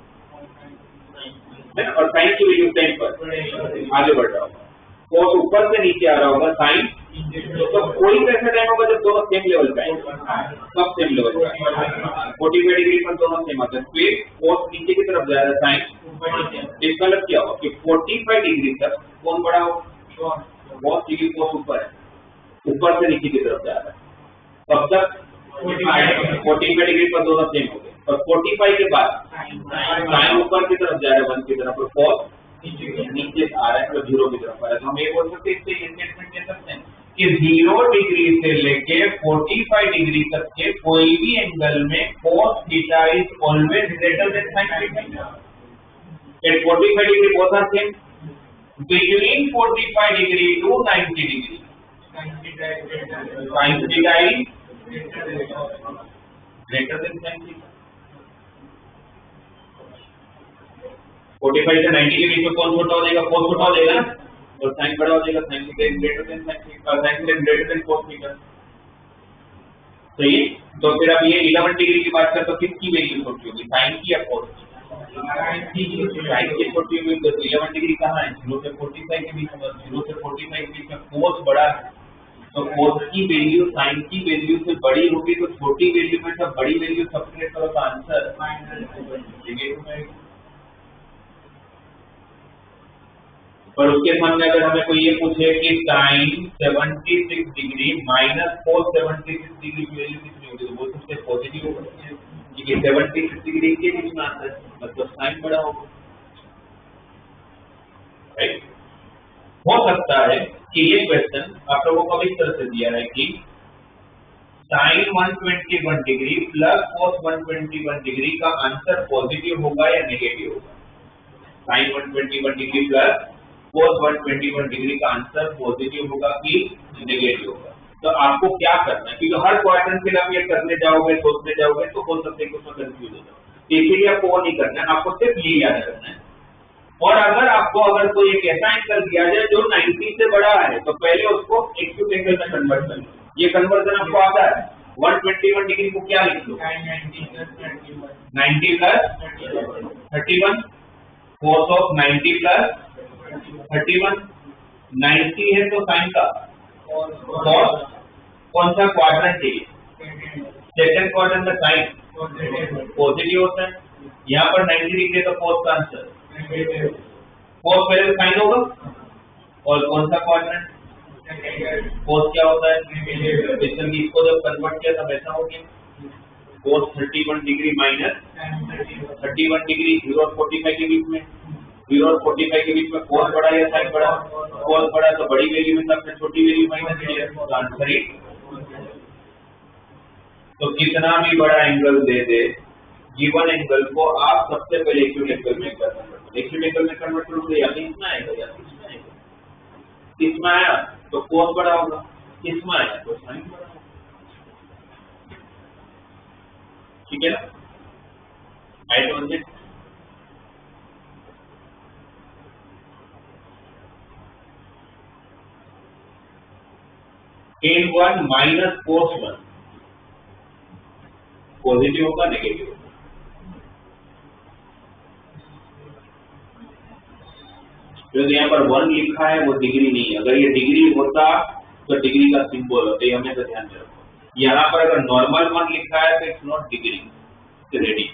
और साइन की वैल्यू टाइम पर आगे बढ़ रहा होगा। कोस ऊपर से नीचे आ रहा होगा, साइन तो कोई ऐसा टाइम होगा जब दोनों सेम लेवल पे आएंगे, सब सेम लेवल पे 45 डिग्री पर दोनों सेम आते हैं। फिर कोस नीचे की तरफ जा रहा है, साइन, इसका मतलब क्या होगा कि 45 डिग्री तक कौन बड़ा होगा? कोस डिग्री कोस ऊपर है, ऊपर से नीचे की तरफ जा रहा है, तब तक 45 डिग्री पर दोनों सेम हो गए। और 45 के बाद साइन ऊपर की तरफ जा रहा है 1 की तरफ और कोस नीचे आ रहा है तो 0 की तरफ आ रहा है। तो हम ये बोल सकते हैं, इससे ये स्टेटमेंट कह सकते हैं कि 0 डिग्री से लेके 45 डिग्री तक के कोई भी एंगल में cos theta is always greater than sin theta. At 45 degree both are same, between 45 degree to 90 degree sin theta is greater than sin theta. 45 से 90 के बीच में कौन छोटा हो जाएगा? cos छोटा हो जाएगा और sin बड़ा हो जाएगा, sin theta is greater than sin theta, sin theta greater than cos theta. सही है, तो फिर अब ये 11 डिग्री की बात करें तो किसकी वैल्यू छोटी होगी, sin की या cos की? sin की छोटी होगी। तो 11 डिग्री कहाँ है? 0 से 45 के बीच में, 0 से 45 के बीच में cos बड़ा है तो cos की वैल्यू sin की वैल्यू से बड़ी होगी, तो छोटी वैल्यू में से बड़ी वैल्यू सब्ट्रैक्ट करो तो आंसर -। पर उसके सामने अगर हमें कोई ये पूछे कि sin 76 degree minus cos 76 degree की वैल्यू कितनी होगी, तो बोल सकते हैं पॉजिटिव होगा, क्योंकि 76 डिग्री के बीच में आता है मतलब sin बड़ा होगा, राइट। हो सकता है कि ये क्वेश्चन आप लोगों को इस तरह से दिया है कि sin 121 degree plus cos 121 degree का आंसर पॉजिटिव होगा या नेगेटिव होगा। sin 121 degree plus cos 121 degree का आंसर पॉजिटिव होगा कि नेगेटिव होगा। तो आपको क्या करना है, क्योंकि हर क्वाड्रेंट के लिए आप ये करने जाओगे सोचने जाओगे तो हो सकता है कि उसमें कंफ्यूज हो जाओ। इसीलिए आपको वो नहीं करना है, आपको सिर्फ ये याद करना है। और अगर आपको अगर कोई एक ऐसा एंगल दिया जाए जो 90 से बड़ा है तो पहले उसको एक्यूट एंगल में कन्वर्ट कर लो। ये कन्वर्जन आपको आता है। 121 डिग्री को क्या लिख लो? 90 प्लस 31 cos ऑफ 90 प्लस 31। 90 है तो साइन का cos, कौन सा क्वाड्रेंट है? सेकंड क्वाड्रेंट का साइन पॉजिटिव होता है। यहाँ पर 90 डिग्री तो cos का आंसर, cos पहले साइन होगा। और कौन सा क्वाड्रेंट? cos क्या होता है? इसको जब कन्वर्ट किया तब ऐसा हो गया cos 31 डिग्री माइनस 31 डिग्री। 0 और 45 के बीच में, 0 और 45 के बीच में cos बड़ा या साइन बड़ा? cos बड़ा, तो बड़ी वैल्यू में सबसे छोटी वैल्यू माइनस किया तो आंसर ही। तो कितना भी बड़ा एंगल दे दे, गिवन एंगल को आप सबसे पहले एक्यूट एंगल में कन्वर्ट करो। एक्यूट एंगल में कन्वर्ट करोगे या तो इसमें आएगा या इसमें आएगा। इसमें आया तो cos बड़ा होगा, इसमें आया तो साइन बड़ा होगा। ठीक है ना? आए तो समझे? tan 1 माइनस cos 1 पॉजिटिव होगा नेगेटिव होगा? जो यहाँ पर 1 लिखा है वो डिग्री नहीं है। अगर ये डिग्री होता तो डिग्री का सिंबल होता है, हमें तो ध्यान रखो। यहाँ पर अगर नॉर्मल 1 लिखा है तो it's not degree, it's radian.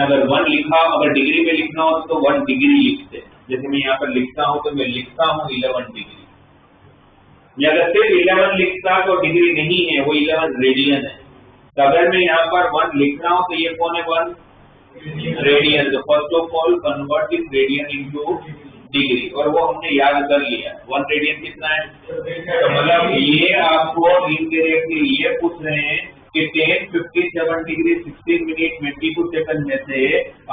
अगर 1 लिखा, अगर डिग्री में लिखना हो तो 1 डिग्री लिखते। जैसे मैं यहाँ पर लिखता हूँ तो मैं लिखता हूँ 11 डिग्री। मैं अगर सिर्फ 11 लिखता तो डिग्री नहीं है, वो 11 रेडियन है। तो अगर मैं यहाँ पर 1 लिख रहा हूँ तो ये कौन है? 1 रेडियन। तो first of all convert this radian into degree, और वो हमने याद कर लिया। 1 रेडियन कितना है? तो मतलब ये आपको इनडायरेक्टली ये पूछ रहे हैं कि tan 57 डिग्री 16 मिनट 22 सेकंड में से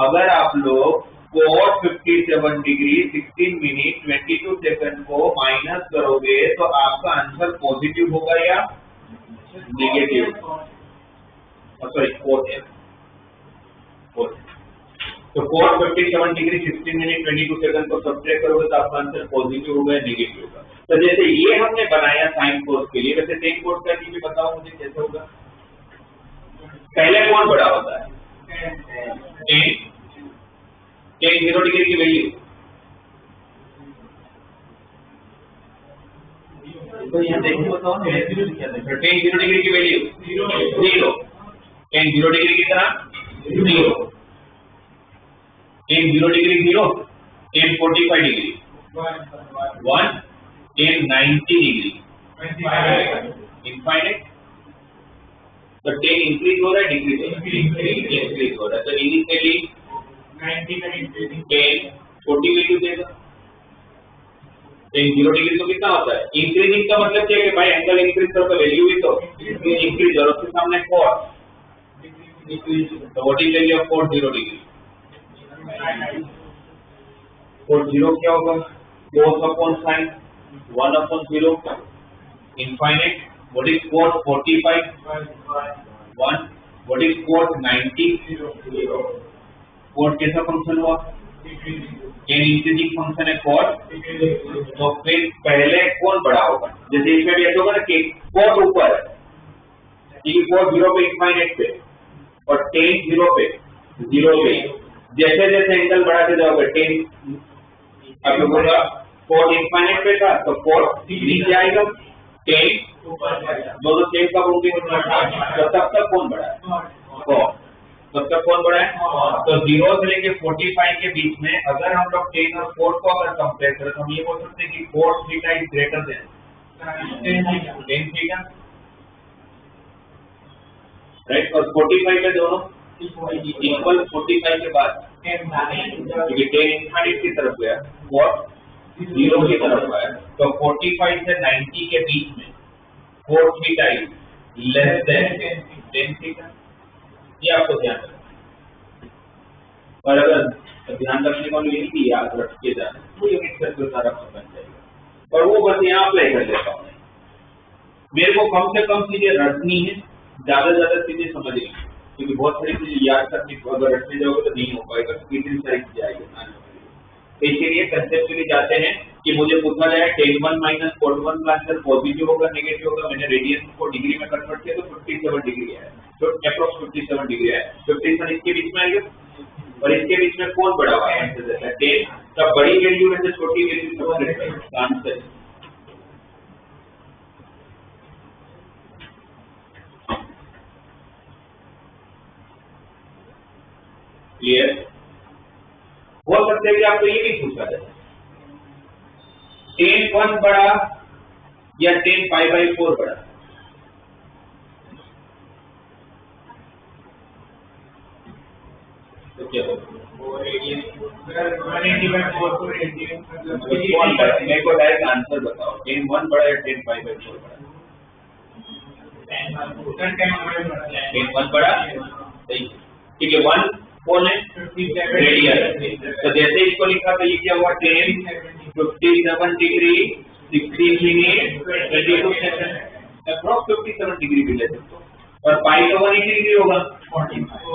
अगर आप लोग cos 57 डिग्री 16 मिनट 22 सेकंड को माइनस करोगे तो आपका आंसर पॉजिटिव होगा या नेगेटिव? सॉरी, cos है। तो cos 57 डिग्री 16 मिनट 22 सेकंड को सब्ट्रैक्ट करोगे तो आपका आंसर पॉजिटिव होगा या नेगेटिव होगा? तो जैसे ये हमने बनाया साइन cos के लिए, वैसे tan cos का भी बताओ मुझे कैसे होगा। पहले कौन बड़ा होता है? tan 0 डिग्री की वैल्यू तो यहाँ देखिए, बताओ ना tan 0 डिग्री की वैल्यू 0। tan 0 डिग्री की तरह 0, tan 0 degree 0, tan 45 degree 1, tan 90 degree infinite. तो tan इंक्रीज हो रहा है डिक्रीज हो रहा है? इंक्रीज हो रहा है। तो इनिशियली 90 का इंक्रीजिंग tan छोटी वैल्यू देगा। tan 0 डिग्री तो कितना होता है? इंक्रीजिंग का मतलब क्या है कि भाई एंगल इंक्रीज करो तो वैल्यू भी तो इंक्रीज, और उसके सामने cos डिक्रीज। तो what is value of cos 0 degree? cos 0 क्या होगा? cos upon sin 1 upon 0 infinite. What is cos 45? 1। What is cos 90? 0। cos कैसा फंक्शन हुआ? tan इंक्रीजिंग फंक्शन है cos। तो फिर पहले कौन बड़ा होगा? जैसे इसमें भी ऐसा होगा ना कि cos ऊपर है, ठीक है, cos 0 पे इनफाइनाइट पे और tan 0 पे 0 पे। जैसे जैसे एंगल बढ़ाते जाओगे tan अब होगा cos इनफाइनाइट पे था तो cos नीचे आएगा, tan दोनों सेम का होंगे। तो तब तक कौन बड़ा है? cos। तब तक कौन बड़ा है? तो 0 से लेके 45 के बीच में अगर हम लोग tan और cos को अगर कंपेयर करें तो हम ये बोल सकते हैं कि cos theta is greater then tan theta, right. और 45 में दोनों इक्वल। 45 के बाद क्योंकि tan इनफाइनाइट की तरफ गया, cos 0 की तरफ आया, तो 45 से 90 के बीच में cos theta is less than tan theta. ये आपको ध्यान रखना। और अगर ध्यान रखने को नहीं कि याद रख के जाना तो यूनिट सर्कल सारा बन जाएगा। और वो बस यहाँ अप्लाई कर लेता हूँ। मेरे को कम से कम चीजें रटनी है, ज्यादा चीजें समझनी है, क्योंकि बहुत सारी चीजें याद करनी, अगर रटने जाओगे तो नहीं हो पाएगा, इतनी सारी चीजें आएगी। इसीलिए कंसेप्चुअली जाते हैं कि मुझे पूछा जाए tan 1 माइनस cot 1 का आंसर पॉजिटिव होगा नेगेटिव होगा, मैंने रेडियन को डिग्री में कन्वर्ट किया तो 57 डिग्री है, तो अप्रोक्स 57 डिग्री है। 57 इसके बीच में आएगा और इसके बीच में कौन बड़ा हुआ है, tan। तब बड़ी वैल्यू में से छोटी वैल्यू आंसर। क्लियर? हो सकता है कि आपको ये भी पूछा जाए tan 1 बड़ा या tan π/4 बड़ा। तो क्या होगा? मेरे को डायरेक्ट आंसर बताओ, tan 1 बड़ा या tan π/4 बड़ा? tan 1 बड़ा, सही। ठीक है, 1 कौन है? रेडियन। तो जैसे इसको लिखा तो ये क्या हुआ, tan 57 degree 16 minute 22 second, approx 57 degree भी ले सकते हो। और पाई तो 180 डिग्री होगा,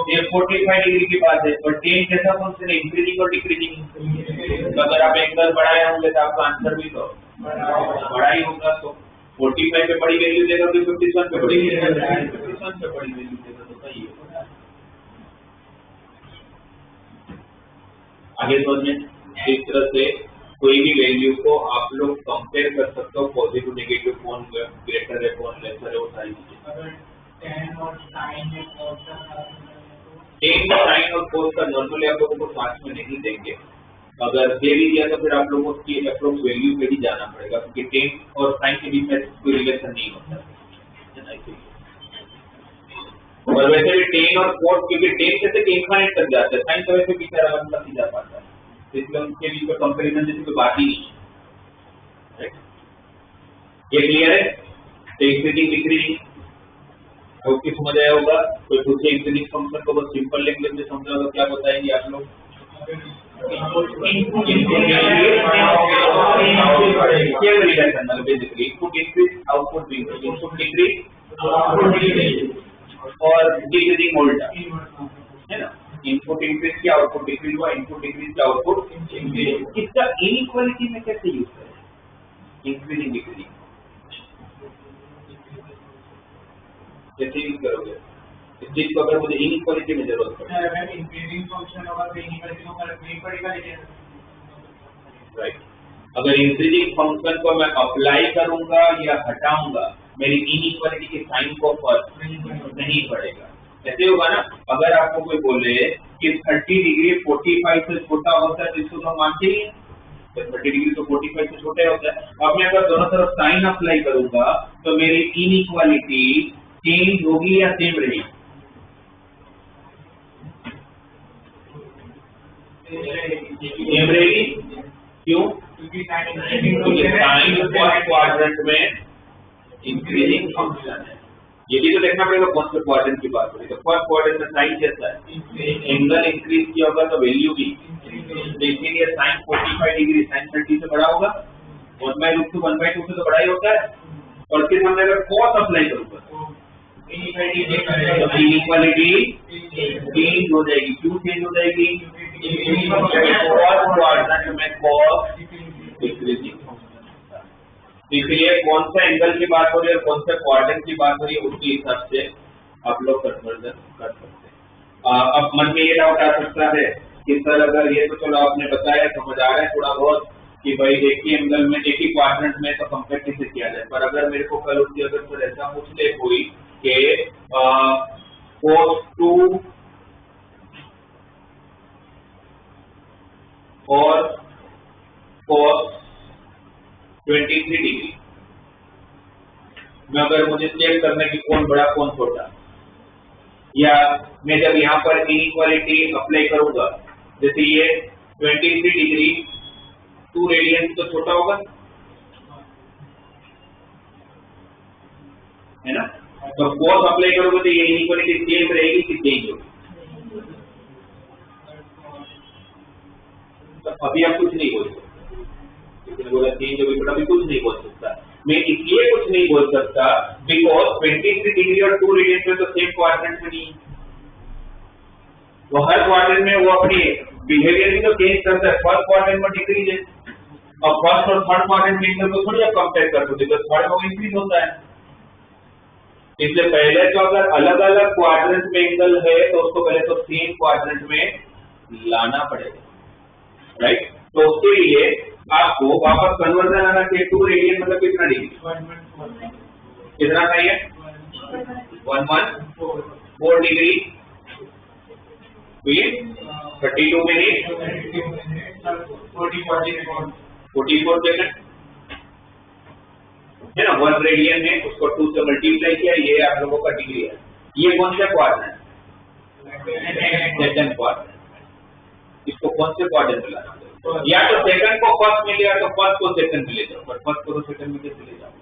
ये 45 डिग्री के पास है। और tan कैसा फंक्शन है, इंक्रीजिंग और डिक्रीजिंग। तो अगर आप एंगल बढ़ाए होंगे तो आपका आंसर भी तो बड़ा ही होगा। तो 45 पे बड़ी वैल्यू देगा तो 57 पे बड़ी वैल्यू देगा, 57 पे बड़ी वैल्यू देगा तो सही होगा। आगे समझ में, इस तरह से कोई भी वैल्यू को आप लोग कंपेयर कर सकते हो, पॉजिटिव नेगेटिव, कौन ग्रेटर है कौन लेसर है, वो सारी चीजें। tan और sin और cos का नॉर्मली आप लोगों को मार्क्स में नहीं देंगे, अगर दे भी दिया तो फिर आप लोगों को अप्रोक्स वैल्यू पे ही जाना पड़ेगा, क्योंकि tan और sin के बीच में कोई रिलेशन नहीं होता। और वैसे भी tan और cos, क्योंकि tan से इनफाइनाइट तक जाता है, sin तो वैसे पीछे आराम से जा पाता है, इसलिए उनके बीच में कंपैरिजन जैसी कोई बात ही नहीं है। ये क्लियर है? तो इंक्रीजिंग डिक्रीजिंग आपकी समझ आया होगा। कोई पूछे इंक्रीजिंग फंक्शन को बस सिंपल लैंग्वेज में समझा होगा, क्या बताएंगे आप लोग? बेसिकली इनपुट इंक्रीज आउटपुट भी इंक्रीज, इनपुट डिक्रीज और डिक्रीजिंग उल्टा है ना। इनपुट इंक्रीज किया आउटपुट डिक्रीज हुआ, इनपुट डिक्रीज किया आउटपुट इंक्रीज। इसका इनइक्वालिटी में कैसे यूज करें, इंक्रीजिंग डिक्रीजिंग कैसे यूज करोगे? इस चीज को अगर मुझे इनइक्वालिटी में जरूरत पड़े, इंक्रीजिंग फंक्शन होगा तो इनइक्वालिटी को फर्क नहीं पड़ेगा, लेकिन राइट। अगर इंक्रीजिंग फंक्शन को मैं अप्लाई करूंगा या हटाऊंगा, मेरी इनइक्वालिटी के साइन को फर्क नहीं पड़ेगा। ऐसे होगा ना, अगर आपको कोई बोले कि 30 डिग्री 45 से छोटा होता है तो इसको तो मानते ही है, 30 डिग्री तो 45 से छोटा होता है। अब मैं अगर दोनों तरफ साइन अप्लाई करूंगा तो मेरी इनइक्वालिटी चेंज होगी या सेम रहेगी? सेम रहेगी। क्यों? क्योंकि साइन फर्स्ट क्वाड्रेंट में इंक्रीजिंग फंक्शन है। ये भी तो देखना पड़ेगा कौन से क्वाड्रेंट की बात करें। तो फर्स्ट क्वाड्रेंट में साइन कैसा है, एंगल इंक्रीज किया होगा तो वैल्यू भी, इसीलिए साइन 45 डिग्री साइन 30 से बड़ा होगा, 1/√2 से तो बड़ा ही होता है। और फिर हमने अगर cos अप्लाई करूंगा तो इनइक्वालिटी चेंज हो जाएगी। क्यों चेंज हो जाएगी? फर्स्ट क्वाड्रेंट में cos डिक्रीजिंग, इसलिए कौन सा एंगल की बात हो रही है और कौन सा क्वाड्रेंट की बात हो रही है उसके हिसाब से आप लोग कन्वर्जन कर सकते हैं। अब मन में ये डाउट आ सकता है कि सर अगर ये तो चलो आपने बताया, समझ आ रहा है थोड़ा बहुत कि भाई एक ही एंगल में एक ही क्वाड्रेंट में तो कंपेयर कैसे किया जाए, पर अगर मेरे को कल उसकी अगर सर ऐसा पूछ ले कोई कि cos 2 और cos 23 डिग्री में अगर मुझे चेक करना कि कौन बड़ा कौन छोटा, या मैं जब यहाँ पर इनइक्वालिटी अप्लाई करूंगा, जैसे ये 23 डिग्री 2 रेडियन तो छोटा होगा है ना, तो cos अप्लाई करोगे तो ये इनइक्वालिटी सेम रहेगी कि चेंज होगी? तो अभी आप कुछ नहीं बोल सकते, बोला 3 जो भी छोटा, भी कुछ नहीं बोल सकता। मैं इसलिए कुछ नहीं बोल सकता बिकॉज 23 डिग्री और 2 रेडियंस में तो सेम क्वाड्रेंट में नहीं है। वो हर क्वाड्रेंट में वो अपनी बिहेवियर भी तो चेंज करता है। फर्स्ट क्वाड्रेंट में डिक्रीज है और फर्स्ट और थर्ड क्वाड्रेंट में एंगल को थोड़ी आप कंपेयर कर सकते हो, थर्ड में इंक्रीज होता है। इसलिए पहले तो अगर अलग अलग क्वाड्रेंट में एंगल है तो उसको पहले तो सेम क्वाड्रेंट में लाना पड़ेगा, राइट। तो उसके लिए आपको वापस कन्वर्जन आना चाहिए। 2 रेडियन मतलब कितना डिग्री, कितना चाहिए, 114 डिग्री, 32 मिनट 44 सेकंड है ना। 1 रेडियन में उसको 2 से मल्टीप्लाई किया, ये आप लोगों का डिग्री है। ये कौन सा क्वाड्रेंट, सेकंड क्वाड्रेंट। इसको कौन से क्वाड्रेंट में लाना, या तो सेकंड को फर्स्ट में लिया तो फर्स्ट को सेकंड में ले जाओ, पर फर्स्ट को सेकंड में कैसे ले जाओ।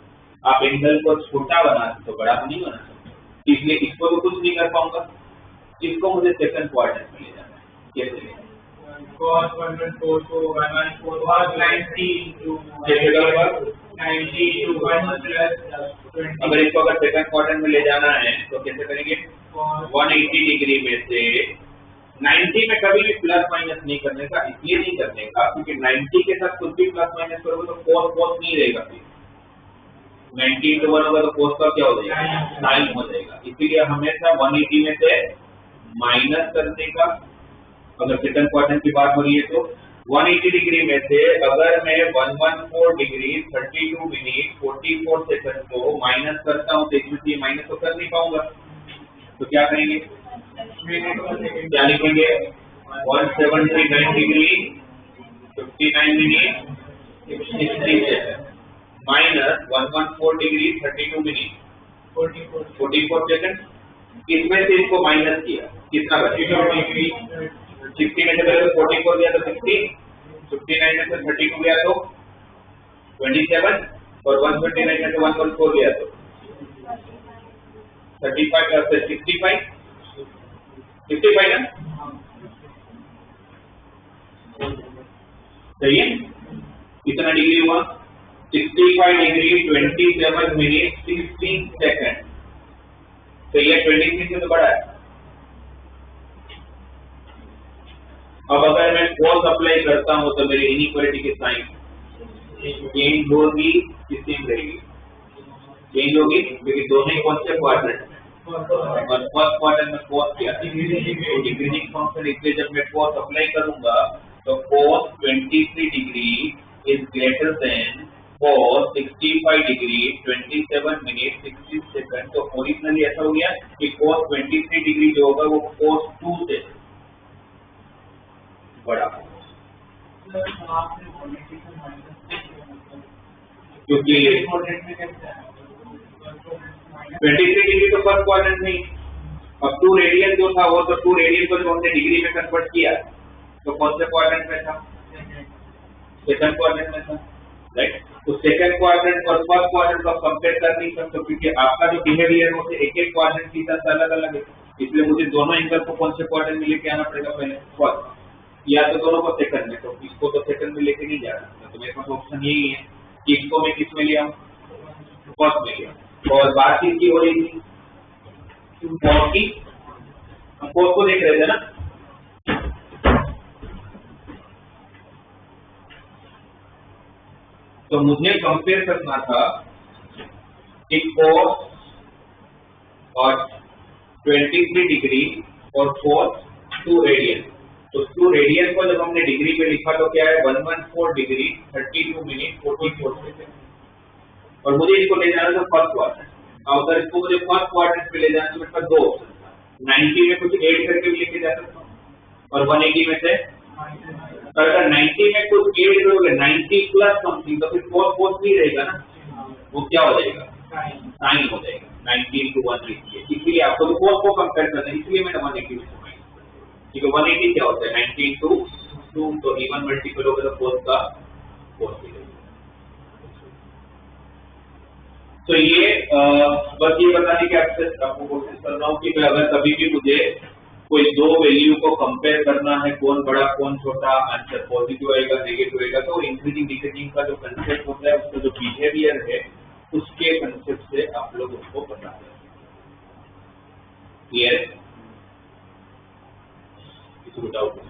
आप एंगल को छोटा बना तो बड़ा तो नहीं बना सकते, इसलिए इसको तो कुछ नहीं कर पाऊंगा। इसको मुझे सेकंड क्वाड्रेंट में ले जाना है। कैसे ले जाना, cos 114 को 114 cos 90 to 90 to 1 plus 20। अगर इसको अगर सेकंड क्वाड्रेंट में ले जाना है तो कैसे करेंगे, 180 डिग्री में से 90 में कभी भी प्लस माइनस नहीं करने का। इसलिए नहीं करने का क्योंकि 90 के साथ कुछ भी प्लस माइनस करोगे तो cos नहीं रहेगा। फिर 90 into 1 होगा तो cos का क्या हो जाएगा, sin हो जाएगा। इसीलिए हमेशा 180 में से माइनस करने का। अगर सेकंड क्वाड्रेंट की बात हो रही है तो 180 डिग्री में से अगर मैं 114 डिग्री 32 मिनट 44 सेकंड को माइनस करता हूँ तो इसमें से माइनस तो कर नहीं पाऊंगा, तो क्या करेंगे, क्या लिखेंगे, 179 degree 59 minute 60 second minus 114 degree 32 minute 44 second. इसमें से इसको माइनस किया, कितना बचा, 60 में से पहले तो 44 गया तो 60, 59 में से 32 गया तो 27 और 129 में से 114 गया तो 35 65 ना, सही है। कितना डिग्री हुआ, 65 डिग्री 27 मिनट 16 सेकंड। तो ये 26 से तो बड़ा है। अब अगर मैं cos अप्लाई करता हूं तो मेरी इनइक्वालिटी की साइन चेंज होगी, सेम रहेगी, चेंज होगी क्योंकि दोनों ही कौन से क्वाड्रेंट में, और फर्स्ट क्वाड्रेंट में cos क्या डिक्रीजिंग फंक्शन। इसलिए जब मैं cos अप्लाई करूंगा तो cos 23 degree is greater then cos 65 degree 27 minute 60 second. तो ओरिजिनली ऐसा हो गया कि cos 23 डिग्री जो होगा वो cos 2 से बड़ा, क्योंकि 23 डिग्री तो फर्स्ट क्वाड्रेंट नहीं। अब 2 रेडियन जो था वो तो 2 रेडियन को जो हमने डिग्री में कन्वर्ट किया तो कौन से क्वाड्रेंट में था, सेकंड क्वाड्रेंट में था, राइट। तो सेकंड क्वाड्रेंट और फर्स्ट क्वाड्रेंट को कंपेयर कर नहीं सकते क्योंकि आपका जो बिहेवियर है वो एक एक क्वाड्रेंट की तरह अलग अलग है। इसलिए मुझे दोनों एंगल को कौन से क्वाड्रेंट में लेके आना पड़ेगा, पहले फर्स्ट, या तो दोनों को सेकंड में। तो इसको तो सेकंड में लेके नहीं जाना, तो मेरे पास ऑप्शन यही है कि इसको मैं किस में ले आऊं, फर्स्ट में लिया। और बात इसकी हो रही थी cos की, हम cos को देख रहे थे ना, तो मुझे कंपेयर करना था कि cos और 23 डिग्री और cos 2 रेडियन। तो 2 रेडियन को जब हमने डिग्री में लिखा तो क्या है, 114 डिग्री 32 मिनट 44 सेकंड। और मुझे इसको ले जाना था फर्स्ट क्वाड्रेंट। अगर इसको मुझे फर्स्ट क्वाड्रेंट में ले जाना तो मेरे पास 2 ऑप्शन था, 90 में कुछ ऐड करके भी लेके जा सकता हूँ और 180 में से। अगर 90 में कुछ ऐड करोगे 90 प्लस समथिंग तो फिर cos नहीं रहेगा ना, वो क्या हो जाएगा, साइन हो जाएगा। 90 into 180, इसलिए आपको तो cos को कंपेयर करना है, इसलिए मैंने 180 में से माइनस किया। ठीक है, 180 क्या होता है, 90 into 2, तो इवन मल्टीपल होगा तो cos का cos मिलेगा। तो ये बस ये बताने की आपको कोशिश कर रहा हूँ कि अगर कभी भी मुझे कोई दो वैल्यू को कंपेयर करना है, कौन बड़ा कौन छोटा, आंसर पॉजिटिव आएगा नेगेटिव आएगा, तो इंक्रीजिंग डिक्रीजिंग का जो कंसेप्ट होता है, उसका जो बिहेवियर है, उसके कंसेप्ट से आप लोग उसको बता सकते हैं। क्लियर? किसी को डाउट?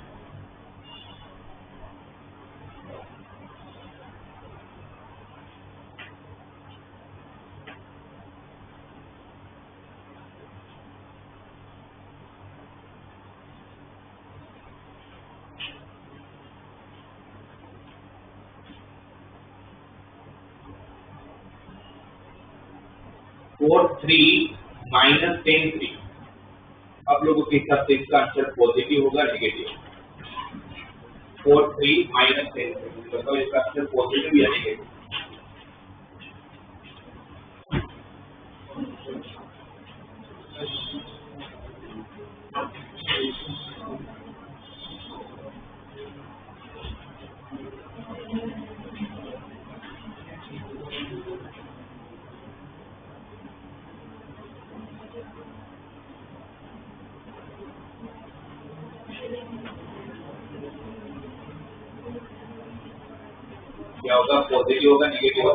फोर 3 माइनस 10 3, आप लोगों के हिसाब से इसका आंसर पॉजिटिव होगा नेगेटिव? 4 3 माइनस 10 3, बताओ इसका आंसर पॉजिटिव या नेगेटिव? क्या होगा? पॉजिटिव होगा नेगेटिव होगा?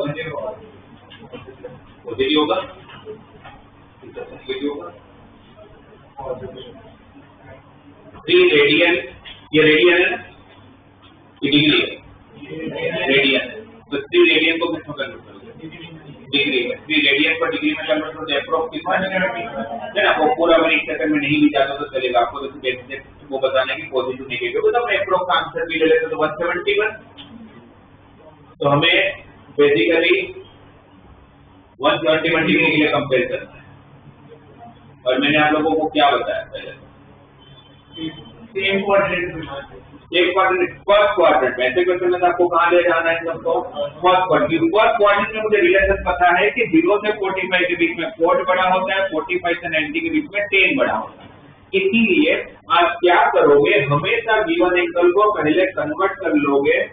पॉजिटिव होगा, नेगेटिव होगा? 3 रेडियन, ये रेडियन है ना, ये डिग्री है, रेडियन। तो 3 रेडियन को किसमें कन्वर्ट करोगे? डिग्री में। 3 रेडियन को डिग्री में कन्वर्ट करोगे, अप्रोक्स कितना है ना, वो पूरा मैंने 1 सेकंड में नहीं भी जाता तो चलेगा, आपको तो बेसिक वो बताना है कि पॉजिटिव नेगेटिव, तो मैं अप्रोक्स आंसर भी ले लेते तो 171। तो हमें बेसिकली 171 डिग्री के लिए कंपेयर करना है। और मैंने आप लोगों को क्या बताया पहले? सेम क्वाड्रेंट, एक क्वाड्रेंट, फर्स्ट क्वाड्रेंट। ऐसे क्वेश्चन में आपको कहाँ ले जाना है सबको? First quadrant. फर्स्ट क्वाड्रेंट में मुझे रिलेशन पता है कि 0 से 45 के बीच में 4 बड़ा होता है, 45 से 90 के बीच में 10 बड़ा होता है। इसीलिए आप क्या करोगे, हमेशा गिवन एंगल को पहले कन्वर्ट कर लोगे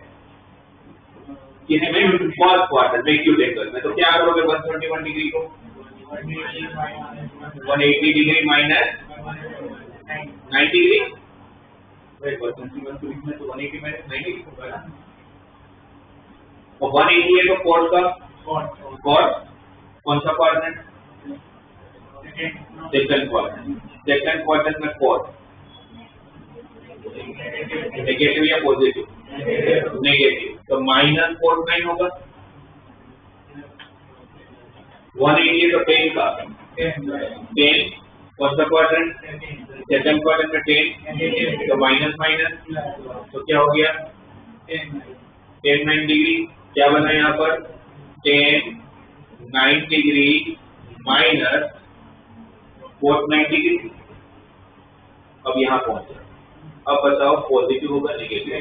किसी में फर्स्ट क्वाड्रेंट में, एक्यूट एंगल में। तो क्या करोगे 171 डिग्री को? 180 डिग्री माइनस 90 डिग्री, 171 के बीच में तो 180 माइनस 90 होगा ना। और 180 है तो कॉस का कॉस कौन सा quadrant? Second quadrant. Second quadrant में कॉस नेगेटिव या पॉजिटिव? नेगेटिव। तो माइनस 49 होगा। 180 तो 10 का 10, कौन सा क्वाड्रेंट? सेकंड क्वाड्रेंट में 10, तो माइनस माइनस, तो क्या हो गया? 10 9 डिग्री। क्या बना यहाँ पर? 10 9 डिग्री माइनस 49 डिग्री। अब यहाँ पहुंचा। अब बताओ पॉजिटिव होगा नेगेटिव?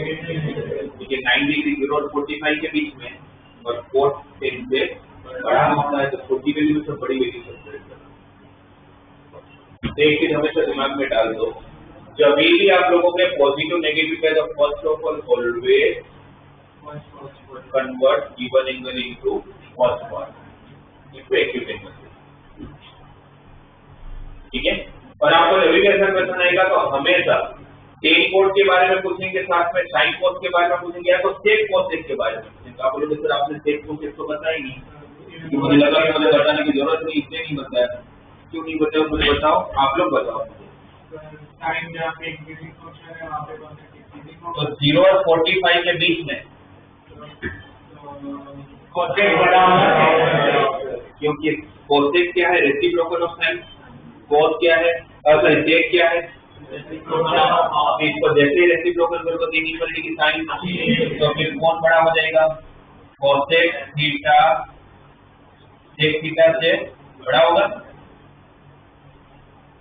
देखिए 9 डिग्री 0 और 45 के बीच में, और 4 10 से बड़ा होता है, तो 40 वैल्यू से बड़ी वैल्यू सबट्रैक्ट करना। एक चीज हमेशा दिमाग में डाल दो, जब भी आप लोगों के पॉजिटिव नेगेटिव का, तो first of all always convert given angle into first quadrant into acute angle. ठीक है? और आपको जब भी ऐसा क्वेश्चन आएगा तो हमेशा टेन कोड के बारे में पूछेंगे, साथ में साइन कोड के बारे में पूछेंगे, या तो सेक कोसेक के बारे में पूछेंगे। आप बोलोगे सर आपने सेक कोसेक तो बताया नहीं, कि मुझे लगा कि मुझे बताने की जरूरत नहीं, इसलिए नहीं बताया। क्यों नहीं बताया मुझे बताओ, आप लोग बताओ। टाइम जहाँ पे इंक्रीजिंग फंक्शन है वहाँ पे कौन सा डिक्रीजिंग होगा? तो 0 और 45 के बीच में कोसेक बड़ा होगा, क्योंकि कोसेक क्या है? Reciprocal of sine. कोस क्या है? सॉरी सेक क्या है? इसको जैसे रेसिप्रोकल करो तो इक्वलिटी की साइन, तो फिर कौन बड़ा हो जाएगा? कोसेक थीटा सेक थीटा से बड़ा होगा,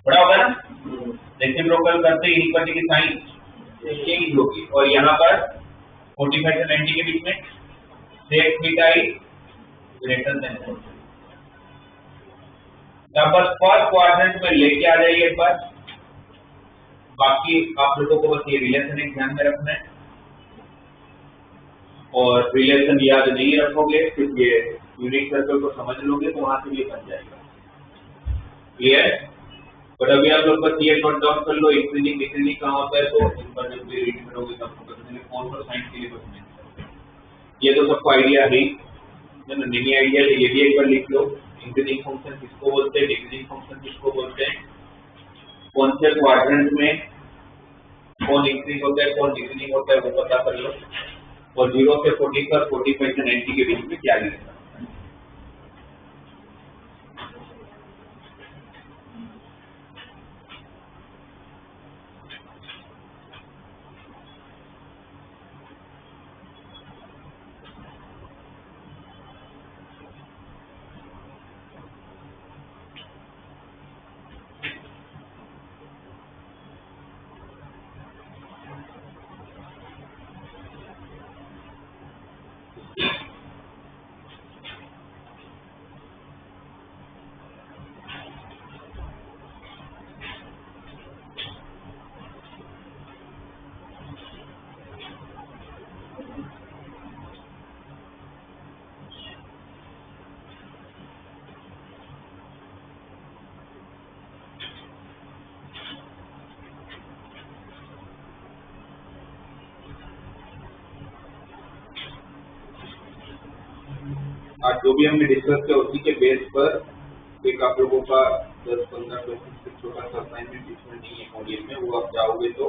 बड़ा होगा ना। रेसिप्रोकल करते ही इक्वलिटी की साइन चेंज होगी, और यहाँ पर 45 से 90 के बीच में sec theta is greater than. बस फर्स्ट क्वाड्रेंट में लेके आ जाइए एक बार। बाकी आप लोगों को बस ये रिलेशन एक ध्यान में रखना है, और रिलेशन याद नहीं रखोगे सिर्फ ये यूनिट सर्कल को समझ लोगे तो वहां से ये बन जाएगा। क्लियर? बट अभी आप लोग बस ये नोट डाउन कर लो इंक्रीजिंग डिक्रीजिंग कहाँ होता है, तो इन पर जब भी रीड करोगे तब पता चलेगा कौन सा साइन के लिए बचना है। ये तो सबको आइडिया है ना, नहीं आइडिया तो ये भी एक बार लिख लो। इंक्रीजिंग फंक्शन किसको बोलते हैं, डिक्रीजिंग फंक्शन किसको बोलते हैं, कौन से क्वाड्रेंट में कौन इंक्रीज होता है कौन डिक्रीजिंग होता है वो पता कर लो, और 0 से 40 पर 45 से 90 के बीच में क्या लिखना है। आज जो भी हमने डिस्कस किया उसी के बेस पर एक आप लोगों का 10-15 क्वेश्चन से छोटा सा असाइनमेंट इसमें नहीं है मॉड्यूल में, वो आप जाओगे तो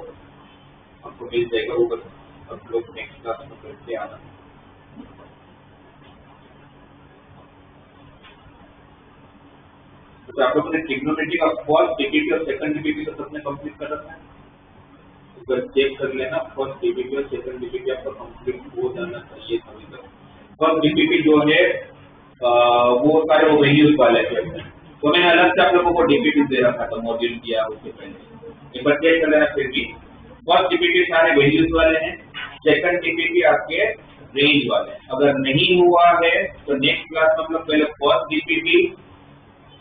आपको मिल जाएगा, वो बस आप लोग नेक्स्ट क्लास में करके आना। तो आप लोगों ने ट्रिग्नोमेट्री का फर्स्ट डीपीपी और सेकंड डीपीपी तो सबने कंप्लीट कर रखा है, तो चेक कर लेना फर्स्ट डीपीपी और सेकंड डीपीपी आपका कंप्लीट हो जाना चाहिए अभी तक। फर्स्ट डीपीपी जो है वो सारे वो वैल्यूज वाले थे, तो मैंने अलग से आप लोगों को डीपीपी दे रखा था मॉड्यूल किया उससे पहले, एक बार चेक कर लेना। फिर भी फर्स्ट डीपीपी सारे वैल्यूज वाले हैं, सेकंड डीपीपी आपके रेंज वाले हैं। अगर नहीं हुआ है तो नेक्स्ट क्लास में हम लोग पहले first DPP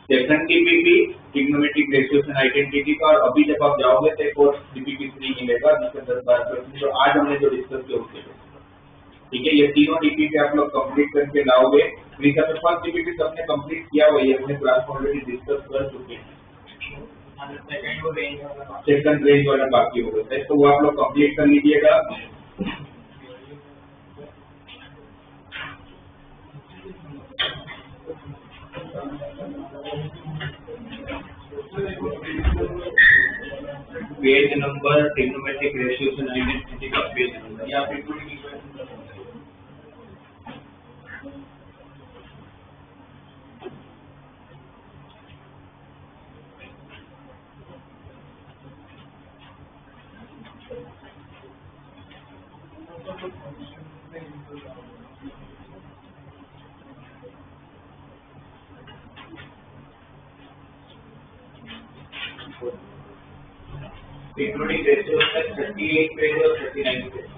second DPP trigonometric ratios and identity का, और अभी जब आप जाओगे तो एक और डीपीपी नहीं मिलेगा जिसमें 10-12 क्वेश्चन जो आज हमने जो डिस्कस किया उसके, ठीक है। ये तीनों डीपीपी आप लोग कंप्लीट करके लाओगे। फर्स्ट डीपीपी सबने कंप्लीट किया हुआ है, अपने क्लास में ऑलरेडी डिस्कस कर चुके हैं। सेकंड रेंज वाला बाकी हो गया है, तो वो आप लोग कंप्लीट कर लीजिएगा। Page number trigonometric ratios and identity का पेज नंबर, या फिर including ratios like 38 पेज और 39 पेज।